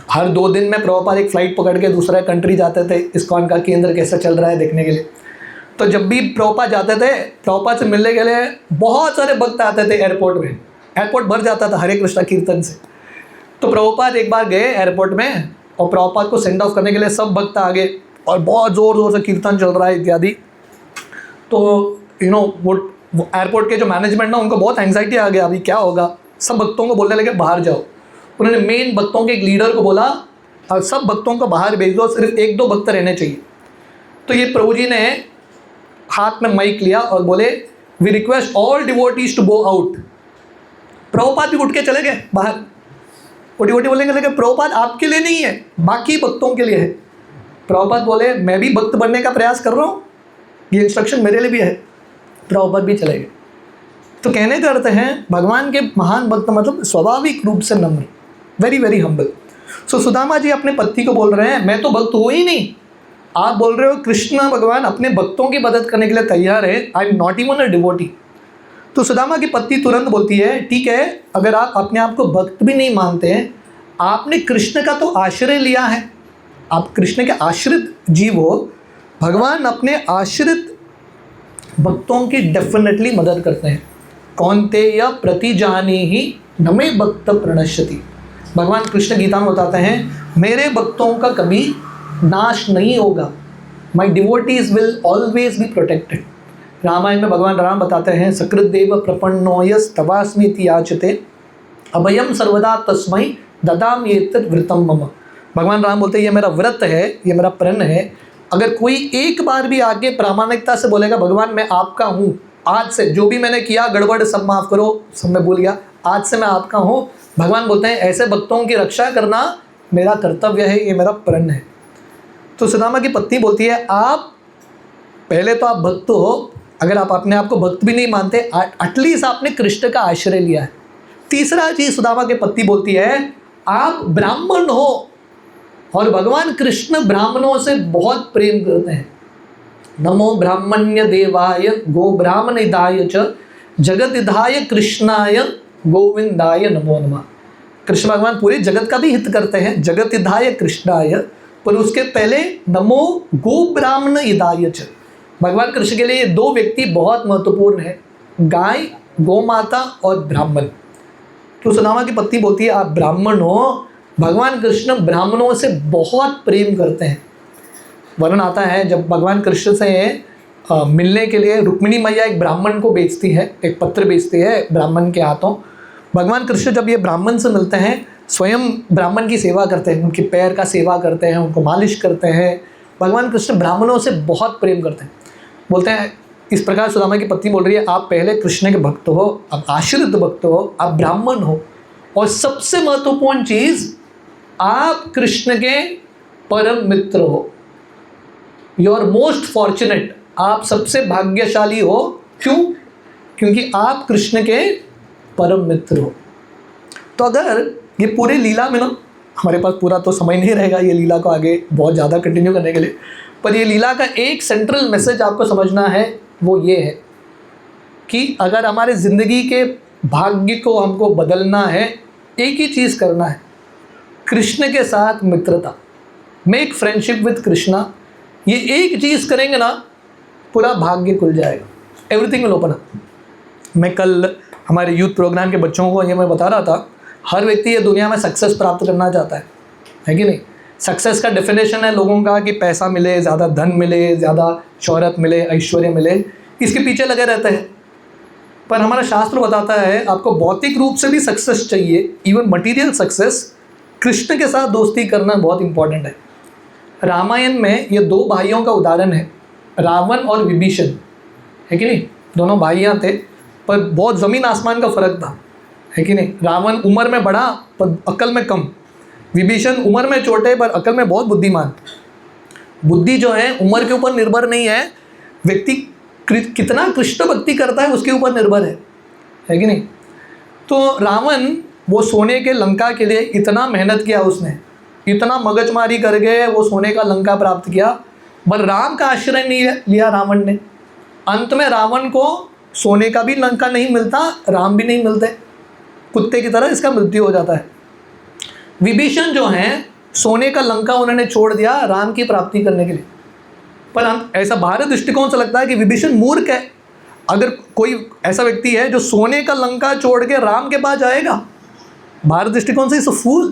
हर 2 दिन में प्रभुपाद एक फ़्लाइट पकड़ के दूसरा कंट्री जाते थे, इस्कॉन का केंद्र कैसा चल रहा है देखने के लिए। तो जब भी प्रभुपाद जाते थे, प्रभुपाद से मिलने के लिए बहुत सारे भक्त आते थे एयरपोर्ट में। एयरपोर्ट भर जाता था हरे कृष्णा कीर्तन से। तो प्रभुपाद एक बार गए एयरपोर्ट में और प्रभुपाद को सेंड ऑफ करने के लिए सब भक्त आ गए और बहुत ज़ोर ज़ोर से कीर्तन चल रहा है इत्यादि। तो वो एयरपोर्ट के जो मैनेजमेंट ना, उनको बहुत एंग्जाइटी आ गया, अभी क्या होगा। सब भक्तों को बोलने लगे बाहर जाओ। उन्होंने मेन भक्तों के एक लीडर को बोला और सब भक्तों को बाहर भेज दो, सिर्फ 1-2 भक्त रहने चाहिए। तो ये प्रभु जी ने हाथ में माइक लिया और बोले, we request all devotees to go out. Prabhupada भी उठ के चले गए बाहर। वो डिवोटी बोलेंगे लगे, प्रभुपाद आपके लिए नहीं है, बाकी भक्तों के लिए है। प्रभुपाद बोले, मैं भी भक्त बनने का प्रयास कर रहा हूँ, ये इंस्ट्रक्शन मेरे लिए भी है। प्रभुपाद भी चले गए। तो कहने का अर्थ है, भगवान के महान भक्त मतलब स्वाभाविक रूप से नम्र, वेरी वेरी हम्बल। सो सुदामा जी अपने पति को बोल रहे हैं, मैं तो भक्त हूँ ही नहीं, आप बोल रहे हो कृष्ण भगवान अपने भक्तों की मदद करने के लिए तैयार है, I am not even a devotee. तो सुदामा की पत्नी तुरंत बोलती है, ठीक है, अगर आप अपने आप को भक्त भी नहीं मानते हैं, आपने कृष्ण का तो आश्रय लिया है, आप कृष्ण के आश्रित जीव हो, भगवान अपने आश्रित भक्तों की डेफिनेटली मदद करते हैं। कौन्तेय प्रतिजाने ही न मे भक्त प्रणश्यति। भगवान कृष्ण गीता में बताते हैं, मेरे भक्तों का कभी नाश नहीं होगा, my devotees will always be protected. Ramayana में भगवान राम बताते हैं, सकृत देव प्रपन्नोयस तवास्मीति याचते अभयम सर्वदा तस्मै ददाम्येतत् व्रतम मम। भगवान राम बोलते हैं, ये मेरा व्रत है, ये मेरा प्रण है, अगर कोई एक बार भी आगे प्रामाणिकता से बोलेगा भगवान मैं आपका हूँ, आज से जो भी मैंने किया गड़बड़ सब माफ़ करो, सब मैं भूल गया, आज से मैं आपका हूँ, भगवान बोलते हैं ऐसे भक्तों की रक्षा करना मेरा कर्तव्य है, ये मेरा प्रण है। तो सुदामा की पत्नी बोलती है, आप पहले तो आप भक्त हो, अगर आप अपने आप को भक्त भी नहीं मानते, एटलीस्ट आपने कृष्ण का आश्रय लिया है। तीसरा चीज सुदामा की पत्नी बोलती है, आप ब्राह्मण हो और भगवान कृष्ण ब्राह्मणों से बहुत प्रेम करते हैं। नमो ब्राह्मण्य देवाय गो ब्राह्मण हिताय च जगत हिताय कृष्णाय गोविंदाय नमो नमः। कृष्ण भगवान पूरे जगत का भी हित करते हैं, जगत हिताय कृष्णाय, पर उसके पहले नमो गो ब्राह्मण हिताय च। भगवान कृष्ण के लिए ये 2 व्यक्ति बहुत महत्वपूर्ण है, गाय गौ माता और ब्राह्मण। तो सुदामा की पत्नी बोलती है, आप ब्राह्मण हो, भगवान कृष्ण ब्राह्मणों से बहुत प्रेम करते हैं। वर्णन आता है, जब भगवान कृष्ण से मिलने के लिए रुक्मिणी मैया एक ब्राह्मण को बेचती है, एक पत्र बेचती है ब्राह्मण के हाथों। भगवान कृष्ण जब ये ब्राह्मण से मिलते हैं, स्वयं ब्राह्मण की सेवा करते हैं, उनके पैर का सेवा करते हैं, उनको मालिश करते हैं। भगवान कृष्ण ब्राह्मणों से बहुत प्रेम करते हैं। बोलते हैं, इस प्रकार सुदामा की पत्नी बोल रही है, आप पहले कृष्ण के भक्त हो, आप आश्रित भक्त हो, आप ब्राह्मण हो, और सबसे महत्वपूर्ण चीज़, आप कृष्ण के परम मित्र हो। यू आर मोस्ट फॉर्चुनेट, आप सबसे भाग्यशाली हो। क्यों? क्योंकि आप कृष्ण के परम मित्र हो। तो अगर ये पूरे लीला में ना, हमारे पास पूरा तो समय नहीं रहेगा ये लीला को आगे बहुत ज़्यादा कंटिन्यू करने के लिए, पर ये लीला का एक सेंट्रल मैसेज आपको समझना है, वो ये है कि अगर हमारे ज़िंदगी के भाग्य को हमको बदलना है, एक ही चीज़ करना है, कृष्ण के साथ मित्रता, मेक फ्रेंडशिप विद कृष्णा। ये एक चीज़ करेंगे ना, पूरा भाग्य खुल जाएगा, एवरीथिंग विल ओपन अप। मैं कल हमारे यूथ प्रोग्राम के बच्चों को ये मैं बता रहा था, हर व्यक्ति ये दुनिया में सक्सेस प्राप्त करना चाहता है कि नहीं? सक्सेस का डेफिनेशन है लोगों का कि पैसा मिले, ज़्यादा धन मिले, ज़्यादा शोहरत मिले, ऐश्वर्य मिले, इसके पीछे लगे रहते हैं। पर हमारा शास्त्र बताता है आपको भौतिक रूप से भी सक्सेस चाहिए, इवन मटीरियल सक्सेस, कृष्ण के साथ दोस्ती करना बहुत इंपॉर्टेंट है। रामायण में ये 2 भाइयों का उदाहरण है, रावण और विभीषण, है कि नहीं? दोनों भाइयाँ थे, पर बहुत ज़मीन आसमान का फ़र्क था, है कि नहीं? रावण उम्र में बड़ा पर अक्ल में कम, विभीषण उम्र में छोटे पर अक्ल में बहुत बुद्धिमान। बुद्धि जो है उम्र के ऊपर निर्भर नहीं है, व्यक्ति कितना कृष्ण भक्ति करता है उसके ऊपर निर्भर है कि नहीं? तो रावण वो सोने के लंका के लिए इतना मेहनत किया, उसने इतना मगजमारी करके वो सोने का लंका प्राप्त किया, पर राम का आश्रय नहीं लिया रावण ने। अंत में रावण को सोने का भी लंका नहीं मिलता, राम भी नहीं मिलते, कुत्ते की तरह इसका मृत्यु हो जाता है। विभीषण जो हैं, सोने का लंका उन्होंने छोड़ दिया राम की प्राप्ति करने के लिए। पर हम ऐसा भारत दृष्टिकोण से लगता है कि विभीषण मूर्ख है, अगर कोई ऐसा व्यक्ति है जो सोने का लंका छोड़ के राम के पास जाएगा, भारत दृष्टिकोण से इस फूल,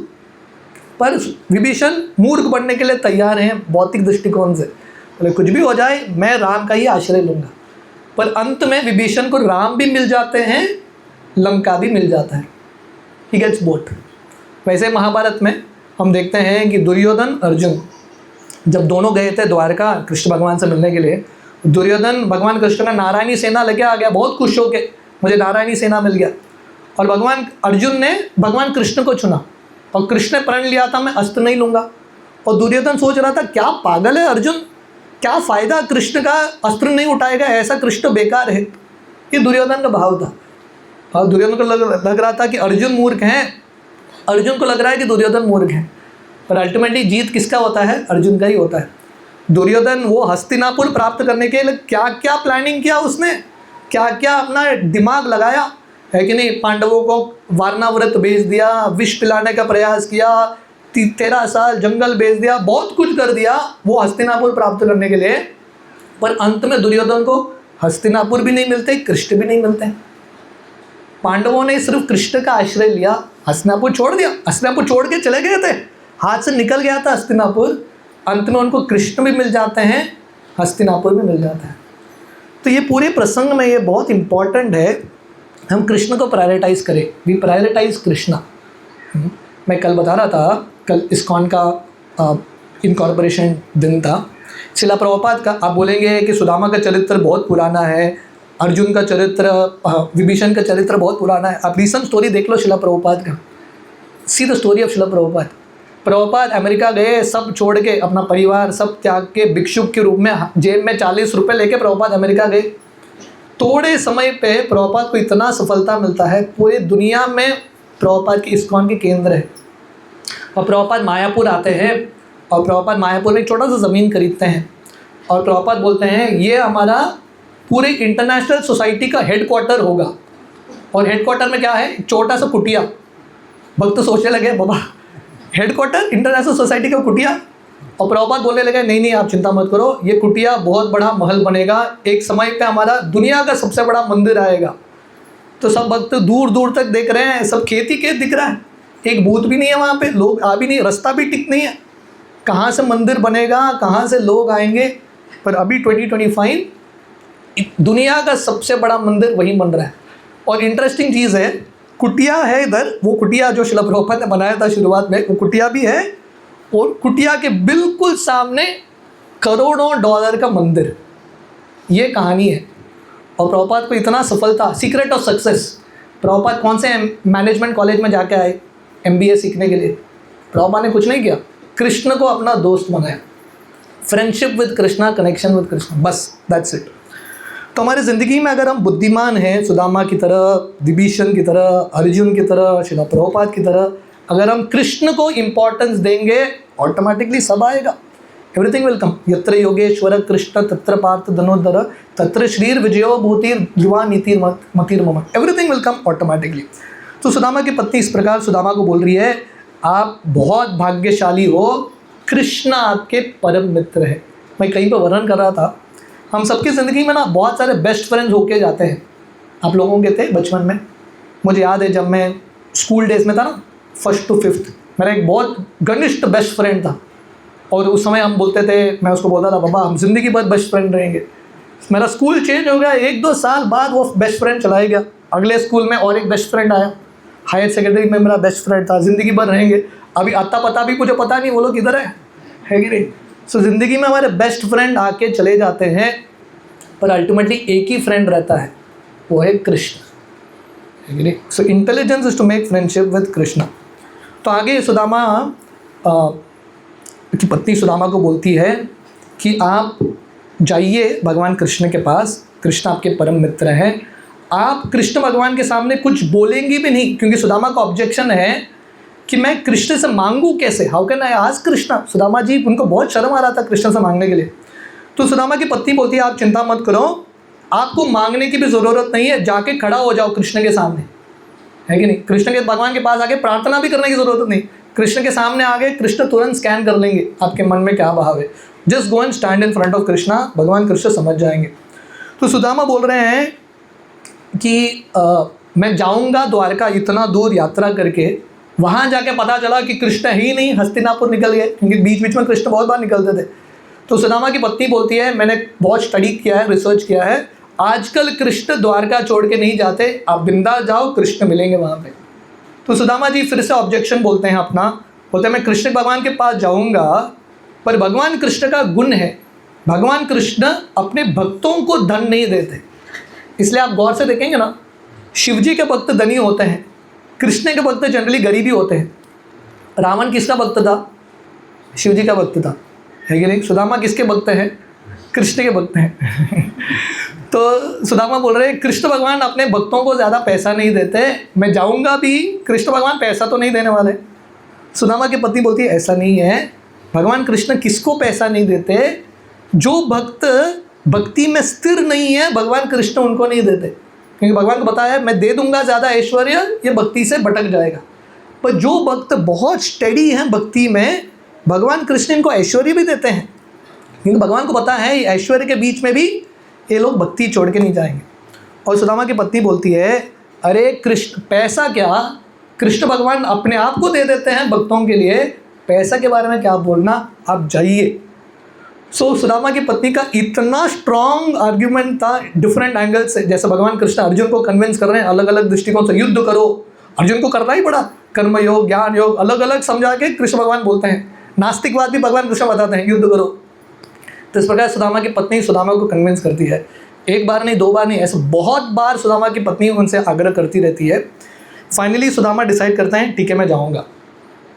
पर विभीषण मूर्ख बनने के लिए तैयार हैं भौतिक दृष्टिकोण से, बोले कुछ भी हो जाए मैं राम का ही आश्रय लूँगा। पर अंत में विभीषण को राम भी मिल जाते हैं, लंका भी मिल जाता है, ही गेट्स बोथ। वैसे महाभारत में हम देखते हैं कि दुर्योधन अर्जुन जब दोनों गए थे द्वारका कृष्ण भगवान से मिलने के लिए, दुर्योधन भगवान कृष्ण का नारायणी सेना लेके आ गया, बहुत खुश होके मुझे नारायणी सेना मिल गया। और भगवान अर्जुन ने भगवान कृष्ण को चुना और कृष्ण ने प्रण लिया था मैं अस्त्र नहीं लूँगा। और दुर्योधन सोच रहा था क्या पागल है अर्जुन, क्या फ़ायदा, कृष्ण का अस्त्र नहीं उठाएगा, ऐसा कृष्ण बेकार है। ये दुर्योधन का भाव था। और दुर्योधन को लग रहा था कि अर्जुन मूर्ख हैं, अर्जुन को लग रहा है कि दुर्योधन मूर्ख हैं, पर अल्टीमेटली जीत किसका होता है, अर्जुन का ही होता है। दुर्योधन वो हस्तिनापुर प्राप्त करने के लिए क्या क्या प्लानिंग किया उसने, क्या क्या अपना दिमाग लगाया है कि नहीं। पांडवों को वारणाव्रत भेज दिया, विष पिलाने का प्रयास किया, 13 साल जंगल भेज दिया, बहुत कुछ कर दिया वो हस्तिनापुर प्राप्त करने के लिए। पर अंत में दुर्योधन को हस्तिनापुर भी नहीं मिलते, कृष्ण भी नहीं मिलते। पांडवों ने सिर्फ कृष्ण का आश्रय लिया, हस्तिनापुर छोड़ दिया, हस्तिनापुर छोड़ के चले गए थे, हाथ से निकल गया था हस्तिनापुर। अंत में उनको कृष्ण भी मिल जाते हैं, हस्तिनापुर भी मिल जाता है। तो ये पूरे प्रसंग में ये बहुत इम्पॉर्टेंट है, हम कृष्ण को प्रायोरिटाइज करें, वी प्रायोरिटाइज कृष्णा। मैं कल बता रहा था, कल इस्कॉन का इनकॉर्पोरेशन दिन था, शिला प्रभुपाद का। आप बोलेंगे कि सुदामा का चरित्र बहुत पुराना है, अर्जुन का चरित्र, विभीषण का चरित्र बहुत पुराना है। आप रीसेंट स्टोरी देख लो शिला प्रभुपाद का, see the story of Shila Prabhupada. Prabhupada America गए, सब छोड़ के अपना परिवार सब त्याग के भिक्षुक के रूप में जेब में 40 रुपये लेके प्रभुपाद अमेरिका गए। थोड़े समय पे प्रभुपाद को इतना सफलता मिलता है, पूरी दुनिया में प्रभुपाद की इस्कॉन के केंद्र है। और प्रभुपाद मायापुर आते हैं और प्रभुपाद मायापुर में एक छोटा सा ज़मीन खरीदते हैं और प्रभुपाद बोलते हैं ये हमारा पूरे इंटरनेशनल सोसाइटी का हेडक्वार्टर होगा। और हेडक्वार्टर में क्या है, छोटा सा कुटिया। भक्त तो सोचने लगे बाबा हेडक्वार्टर इंटरनेशनल सोसाइटी का कुटिया। और प्रभुपाद बोलने लगे नहीं नहीं आप चिंता मत करो, ये कुटिया बहुत बड़ा महल बनेगा, एक समय पे हमारा दुनिया का सबसे बड़ा मंदिर आएगा। तो सब भक्त दूर दूर तक देख रहे हैं, सब खेत ही खेत दिख रहा है, एक भूत भी नहीं है वहाँ पे, लोग आ भी नहीं, रास्ता भी टिक नहीं है, कहाँ से मंदिर बनेगा, कहाँ से लोग आएंगे। पर अभी 2025 दुनिया का सबसे बड़ा मंदिर वहीं बन रहा है। और इंटरेस्टिंग चीज़ है, कुटिया है इधर, वो कुटिया जो शिला प्रभुपाद ने बनाया था शुरुआत में, वो कुटिया भी है, और कुटिया के बिल्कुल सामने करोड़ों डॉलर का मंदिर। ये कहानी है। और प्रभुपाद को इतना सफलता, सीक्रेट ऑफ सक्सेस, प्रभुपाद कौन से मैनेजमेंट कॉलेज में जाके आए MBA सीखने के लिए, प्रभुपाद ने कुछ नहीं किया, कृष्ण को अपना दोस्त बनाया, friendship with Krishna, connection with Krishna, बस दैट्स इट। तो हमारी ज़िंदगी में अगर हम बुद्धिमान हैं, सुदामा की तरह, विभीषण की तरह, अर्जुन की तरह, शिला प्रभुपाद की तरह, अगर हम कृष्ण को इम्पोर्टेंस देंगे, ऑटोमेटिकली सब आएगा, एवरीथिंग विल कम। यत्र योगेश्वर कृष्ण तत्र पार्थ धनुर्धर तत्र श्रीर विजयो भूतिर ध्रुवा नीतिर मतिर मम, एवरीथिंग विल कम ऑटोमेटिकली। तो सुदामा की पत्नी इस प्रकार सुदामा को बोल रही है, आप बहुत भाग्यशाली हो, कृष्ण आपके परम मित्र है। मैं कहीं पर वर्णन कर रहा था, हम सबकी ज़िंदगी में ना बहुत सारे बेस्ट फ्रेंड्स होके जाते हैं। आप लोगों के थे बचपन में, मुझे याद है जब मैं स्कूल डेज में था ना, 1st to 5th, मेरा एक बहुत घनिष्ठ बेस्ट फ्रेंड था। और उस समय हम बोलते थे, मैं उसको बोलता था बाबा हम जिंदगी भर बेस्ट फ्रेंड रहेंगे। मेरा स्कूल चेंज हो गया, 1-2 साल बाद वो बेस्ट फ्रेंड चला गया, अगले स्कूल में और एक बेस्ट फ्रेंड आया, हायर सेकेंडरी में मेरा बेस्ट फ्रेंड था, ज़िंदगी भर रहेंगे। अभी अता पता भी मुझे पता नहीं वो लोग किधर है कि नहीं। सो ज़िंदगी में हमारे बेस्ट फ्रेंड आके चले जाते हैं, पर अल्टीमेटली एक ही फ्रेंड रहता है, वो है कृष्ण, है कि नहीं। So intelligence is to make friendship with Krishna. तो आगे सुदामा की पत्नी सुदामा को बोलती है कि आप जाइए भगवान कृष्ण के पास, कृष्ण आपके परम मित्र हैं, आप कृष्ण भगवान के सामने कुछ बोलेंगी भी नहीं, क्योंकि सुदामा का ऑब्जेक्शन है कि मैं कृष्ण से मांगूँ कैसे, how can I ask Krishna. Sudama ji, उनको बहुत शर्म आ रहा था कृष्ण से मांगने के लिए। तो सुदामा की पत्नी बोलती है आप चिंता मत करो, आपको मांगने की भी ज़रूरत नहीं है, जाके खड़ा हो जाओ कृष्ण के सामने, है कि नहीं। कृष्ण के भगवान के पास आके प्रार्थना भी करने की ज़रूरत नहीं, कृष्ण के सामने आगे कृष्ण तुरंत स्कैन कर लेंगे आपके मन में क्या भाव है, just go and stand in front of Krishna, भगवान कृष्ण समझ जाएंगे। तो सुदामा बोल रहे हैं कि मैं जाऊंगा द्वारका इतना दूर यात्रा करके, वहाँ जाके पता चला कि कृष्ण ही नहीं हस्तिनापुर निकल गए, क्योंकि बीच बीच में कृष्ण बहुत बार निकलते थे। तो सुदामा की पत्नी बोलती है, मैंने बहुत स्टडी किया है, रिसर्च किया है, आजकल कृष्ण द्वारका छोड़ के नहीं जाते, आप वृंदावन जाओ, कृष्ण मिलेंगे वहाँ पे। तो सुदामा जी फिर से ऑब्जेक्शन बोलते हैं अपना, बोलते हैं मैं कृष्ण भगवान के पास जाऊँगा, पर भगवान कृष्ण का गुण है, भगवान कृष्ण अपने भक्तों को धन नहीं देते। इसलिए आप गौर से देखेंगे ना, शिव जी के भक्त धनी होते हैं, कृष्ण के भक्त जनरली गरीबी होते हैं। रावण किसका भक्त था? शिव जी का भक्त था, है कि नहीं? सुदामा किसके भक्त हैं? कृष्ण के भक्त हैं। तो सुदामा बोल रहे हैं कृष्ण भगवान अपने भक्तों को ज़्यादा पैसा नहीं देते, मैं जाऊंगा भी, कृष्ण भगवान पैसा तो नहीं देने वाले। सुदामा की पत्नी बोलती है ऐसा नहीं है, भगवान कृष्ण किसको पैसा नहीं देते? जो भक्त भक्ति में स्थिर नहीं है, भगवान कृष्ण उनको नहीं देते, क्योंकि भगवान को पता है मैं दे दूंगा ज़्यादा ऐश्वर्य, ये भक्ति से भटक जाएगा। पर जो भक्त बहुत स्टेडी हैं भक्ति में, भगवान कृष्ण इनको ऐश्वर्य भी देते हैं, क्योंकि भगवान को पता है ऐश्वर्य के बीच में भी ये लोग भक्ति छोड़ के नहीं जाएंगे। और सुदामा की पत्नी बोलती है अरे कृष्ण, पैसा क्या, कृष्ण भगवान अपने आप को दे देते हैं भक्तों के लिए, पैसा के बारे में क्या बोलना, आप जाइए। सो सुदामा की पत्नी का इतना स्ट्रॉन्ग आर्ग्यूमेंट था डिफरेंट एंगल से। जैसे भगवान कृष्ण अर्जुन को कन्विंस कर रहे हैं अलग अलग दृष्टिकोण से, युद्ध करो, अर्जुन को करना ही पड़ा, कर्म योग ज्ञान योग अलग अलग समझा के कृष्ण भगवान बोलते हैं, नास्तिकवाद भी भगवान कृष्ण बताते हैं युद्ध करो। तो इस प्रकार सुदामा की पत्नी सुदामा को कन्विंस करती है, एक बार नहीं, दो बार नहीं, ऐसे बहुत बार सुदामा की पत्नी उनसे आग्रह करती रहती है। फाइनली सुदामा डिसाइड करते हैं ठीक है मैं जाऊँगा।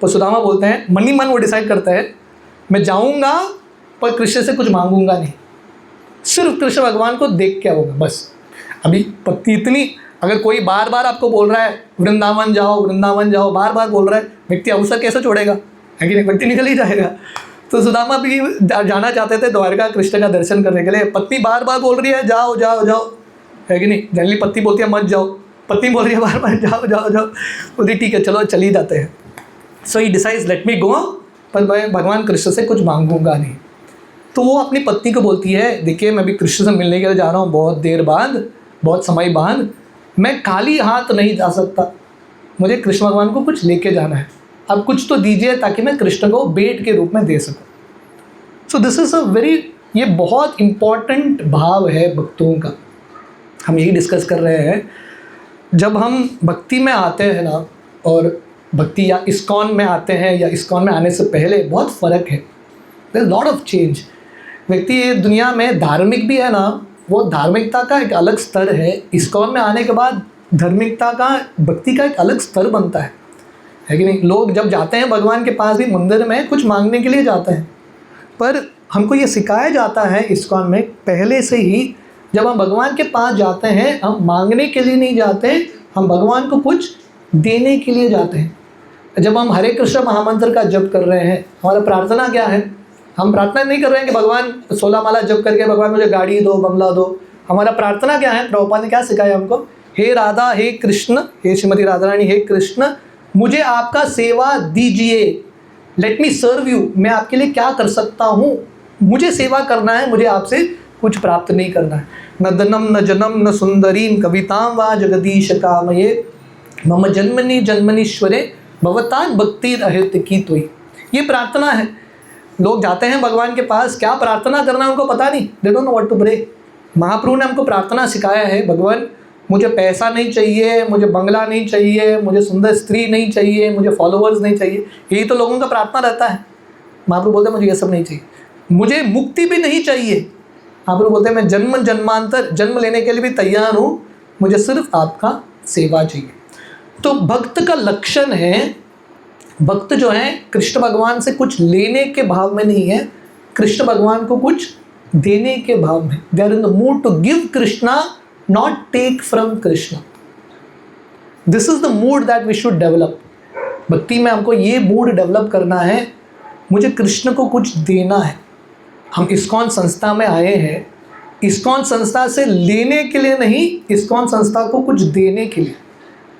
तो सुदामा बोलते हैं, मन ही मन वो डिसाइड करते हैं मैं जाऊँगा, पर कृष्ण से कुछ मांगूंगा नहीं, सिर्फ कृष्ण भगवान को देख के आऊँगा बस। अभी पत्नी इतनी, अगर कोई बार बार आपको बोल रहा है वृंदावन जाओ वृंदावन जाओ, बार बार बोल रहा है, व्यक्ति अवसर कैसे छोड़ेगा, है कि नहीं? व्यक्ति निकल ही जाएगा। तो सुदामा भी जाना चाहते थे द्वारका कृष्ण का दर्शन करने के लिए, पत्नी बार बार बोल रही है जाओ जाओ जाओ, है कि नहीं? जनरली पत्नी बोलती है मत जाओ, पत्नी बोल रही है बार बार जाओ जाओ जाओ, बोलती ठीक है चलो चल ही जाते हैं। सो ही डिसाइड्स लेट मी गो, पर मैं भगवान कृष्ण से कुछ मांगूंगा नहीं। तो वो अपनी पत्नी को बोलती है देखिए मैं भी कृष्ण से मिलने के लिए जा रहा हूँ, बहुत देर बाद, बहुत समय बाद, मैं खाली हाथ नहीं जा सकता, मुझे कृष्ण भगवान को कुछ लेके जाना है, अब कुछ तो दीजिए ताकि मैं कृष्ण को भेंट के रूप में दे सकूँ। सो दिस इज़ अ वेरी, ये बहुत इम्पॉर्टेंट भाव है भक्तों का। हम यही डिस्कस कर रहे हैं, जब हम भक्ति में आते हैं ना, और भक्ति या इस्कॉन में आते हैं या इस्कॉन में आने से पहले बहुत फ़र्क है, there is lot of change. व्यक्ति ये दुनिया में धार्मिक भी है ना, वो धार्मिकता का एक अलग स्तर है, इस्कॉन में आने के बाद धार्मिकता का, भक्ति का एक अलग स्तर बनता है कि नहीं? लोग जब जाते हैं भगवान के पास भी मंदिर में कुछ मांगने के लिए जाते हैं, पर हमको ये सिखाया जाता है इस्कॉन में पहले से ही, जब हम भगवान के पास जाते हैं हम मांगने के लिए नहीं जाते, हम भगवान को कुछ देने के लिए जाते हैं। जब हम हरे कृष्ण महामंत्र का जप कर रहे हैं, हमारा प्रार्थना क्या है? हम प्रार्थना नहीं कर रहे हैं कि भगवान 16 माला जप करके भगवान मुझे गाड़ी दो, बंगला दो। हमारा प्रार्थना क्या है? प्रभुपाद ने क्या सिखाया हमको? हे राधा, हे कृष्ण, हे श्रीमती राधा रानी, हे कृष्ण, मुझे आपका सेवा दीजिए, लेट मी सर्व यू, मैं आपके लिए क्या कर सकता हूँ, मुझे सेवा करना है, मुझे आपसे कुछ प्राप्त नहीं करना है। न धनम न जनम न सुंदरीम कविताम वा जगदीश कामये, मम जन्मनि जन्मनीश्वरे भवतान भक्ति रहित की तोई। ये प्रार्थना है। लोग जाते हैं भगवान के पास, क्या प्रार्थना करना है उनको पता नहीं, they don't know what to pray. Mahaprabhu ने हमको प्रार्थना सिखाया है, भगवान मुझे पैसा नहीं चाहिए, मुझे बंगला नहीं चाहिए, मुझे सुंदर स्त्री नहीं चाहिए, मुझे फॉलोअर्स नहीं चाहिए, यही तो लोगों का प्रार्थना रहता है। महाप्रभु बोलते हैं मुझे ये सब नहीं चाहिए, मुझे मुक्ति भी नहीं चाहिए। महाप्रभु बोलते हैं मैं जन्म जन्मांतर जन्म लेने के लिए भी तैयार हूँ, मुझे सिर्फ आपका सेवा चाहिए। तो भक्त का लक्षण है, भक्त जो है कृष्ण भगवान से कुछ लेने के भाव में नहीं है, कृष्ण भगवान को कुछ देने के भाव में। They are in the mood to give Krishna, not take from Krishna. This is the mood that we should develop. भक्ति में हमको ये मूड डेवलप करना है, मुझे कृष्ण को कुछ देना है। हम इस्कॉन संस्था में आए हैं, इस्कॉन संस्था से लेने के लिए नहीं, इस्कॉन संस्था को कुछ देने के लिए।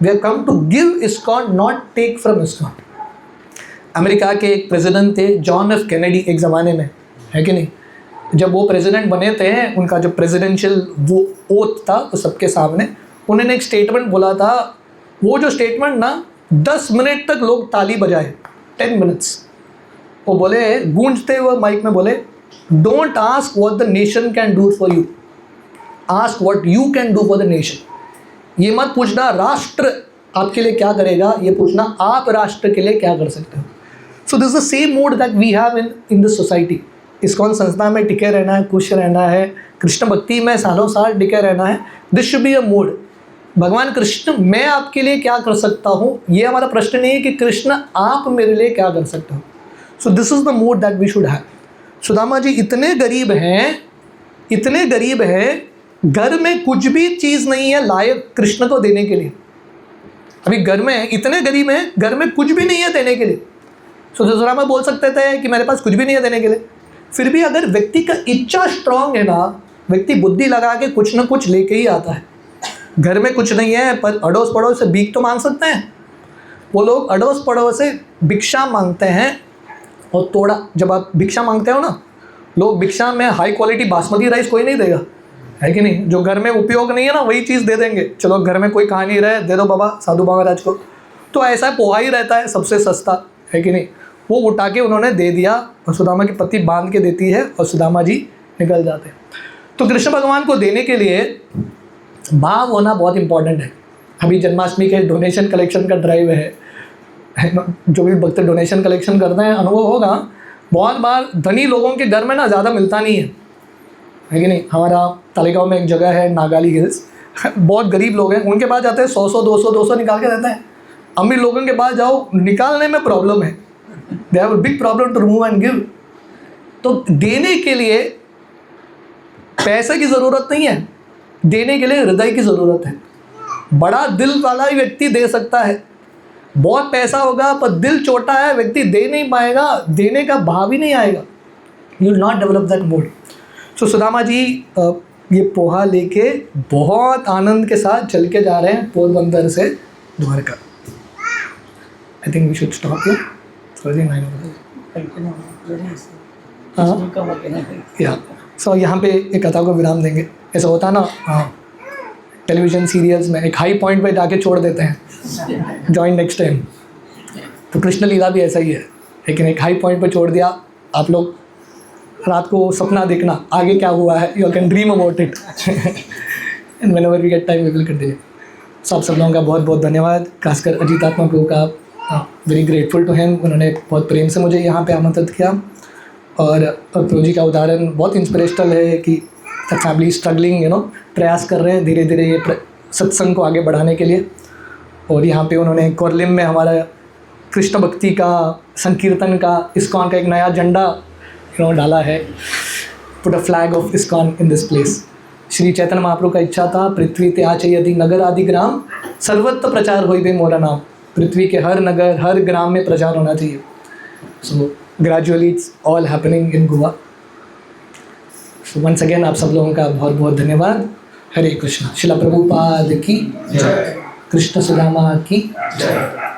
We have come to give ISKCON, not take from ISKCON. America के एक प्रेसिडेंट थे जॉन एफ कैनेडी, एक ज़माने में, है कि नहीं? जब वो प्रेसिडेंट बने थे, उनका जो प्रेसिडेंशियल वो ओथ था वो सबके सामने, उन्होंने एक स्टेटमेंट बोला था, वो जो स्टेटमेंट ना 10 मिनट तक लोग ताली बजाए, 10 मिनट्स। वो बोले गूंजते हुए माइक में बोले, don't ask what the nation can do for you, ask what you can do for the nation. ये मत पूछना राष्ट्र आपके लिए क्या करेगा, ये पूछना आप राष्ट्र के लिए क्या कर सकते हो। So this is the same mode that we have in this society. ISKCON संस्था में टिके रहना है, खुश रहना है, कृष्ण भक्ति में सालों साल टिके रहना है। This should be a mode. भगवान कृष्ण मैं आपके लिए क्या कर सकता हूँ, ये हमारा प्रश्न नहीं है कि कृष्ण आप मेरे लिए क्या कर सकते हो। So this is the mode that we should have. Sudama ji इतने गरीब हैं, इतने गरीब हैं, घर में कुछ भी चीज़ नहीं है लायक कृष्ण को देने के लिए। अभी घर में इतने गरीब हैं, घर में कुछ भी नहीं है देने के लिए। सो सुदामा बोल सकते थे कि मेरे पास कुछ भी नहीं है देने के लिए। फिर भी अगर व्यक्ति का इच्छा स्ट्रांग है ना, व्यक्ति बुद्धि लगा के कुछ ना कुछ लेके ही आता है। घर में कुछ नहीं है पर अड़ोस पड़ोस से भीख तो मांग सकते हैं। वो लोग अड़ोस पड़ोस से भिक्षा मांगते हैं। और थोड़ा जब आप भिक्षा मांगते हो ना, लोग भिक्षा में हाई क्वालिटी बासमती राइस कोई नहीं देगा, है कि नहीं। जो घर में उपयोग नहीं है ना वही चीज़ दे देंगे। चलो घर में कोई खा नहीं रहा है, दे दो बाबा साधु महाराज को। तो ऐसा पोहा ही रहता है सबसे सस्ता, है कि नहीं। वो उठा के उन्होंने दे दिया और सुदामा की पत्नी बांध के देती है और सुदामा जी निकल जाते हैं। तो कृष्ण भगवान को देने के लिए भाव होना बहुत इंपॉर्टेंट है। अभी जन्माष्टमी के डोनेशन कलेक्शन का ड्राइव है ना, जो भी भक्त डोनेशन कलेक्शन करते हैं, अनुभव होगा बहुत बार धनी लोगों के घर में ना ज़्यादा मिलता नहीं है कि नहीं। हमारा तालेगांव में एक जगह है नागाली हिल्स, बहुत गरीब लोग हैं, उनके पास जाते हैं 100 200 निकाल के देते हैं। अमीर लोगों के पास जाओ, निकालने में प्रॉब्लम है, they have a big problem to remove and give. तो देने के लिए पैसे की ज़रूरत नहीं है, देने के लिए हृदय की ज़रूरत है। बड़ा दिल वाला ही व्यक्ति दे सकता है। बहुत पैसा होगा पर दिल छोटा है, व्यक्ति दे नहीं पाएगा, देने का भाव ही नहीं आएगा। You will not develop that mood. So Sudama ji ये पोहा लेके बहुत आनंद के साथ चल के जा रहे हैं पोरबंदर से Dwarka. I think we should stop here. या सो यहाँ पे एक कथा को विराम देंगे। ऐसा होता ना, हाँ, टेलीविज़न सीरियल्स में एक हाई पॉइंट पे जाके छोड़ देते हैं, जॉइन नेक्स्ट टाइम। तो कृष्ण लीला भी ऐसा ही है, लेकिन एक हाई पॉइंट पे छोड़ दिया। आप लोग रात को सपना देखना आगे क्या हुआ है, you can dream about it and whenever we get time we will continue. सब लोगों का बहुत बहुत धन्यवाद, खासकर अजीत आत्मा प्रभु का वेरी ग्रेटफुल टू हिम। उन्होंने बहुत प्रेम से मुझे यहाँ पे आमंत्रित किया। और प्रभु जी का उदाहरण बहुत इंस्पिरेशनल है कि फैमिली स्ट्रगलिंग प्रयास कर रहे हैं धीरे धीरे ये सत्संग को आगे बढ़ाने के लिए। और यहाँ पे उन्होंने कोरलिम में हमारा कृष्ण भक्ति का, संकीर्तन का, इस्कॉन का एक नया झंडा डाला है। Put a flag of ISKCON in this place. Shri Chaitanya Mahaprabhu का इच्छा था, पृथ्वी ते आचे यदि नगर आदि ग्राम सर्वत्र प्रचार होई बे मोरा नाम। पृथ्वी के हर नगर हर ग्राम में प्रचार होना चाहिए। So gradually it's all happening in Goa. So once again आप सब लोगों का बहुत बहुत धन्यवाद। हरे कृष्णा। शिला प्रभुपाद की जय। कृष्ण सुदामा की जय।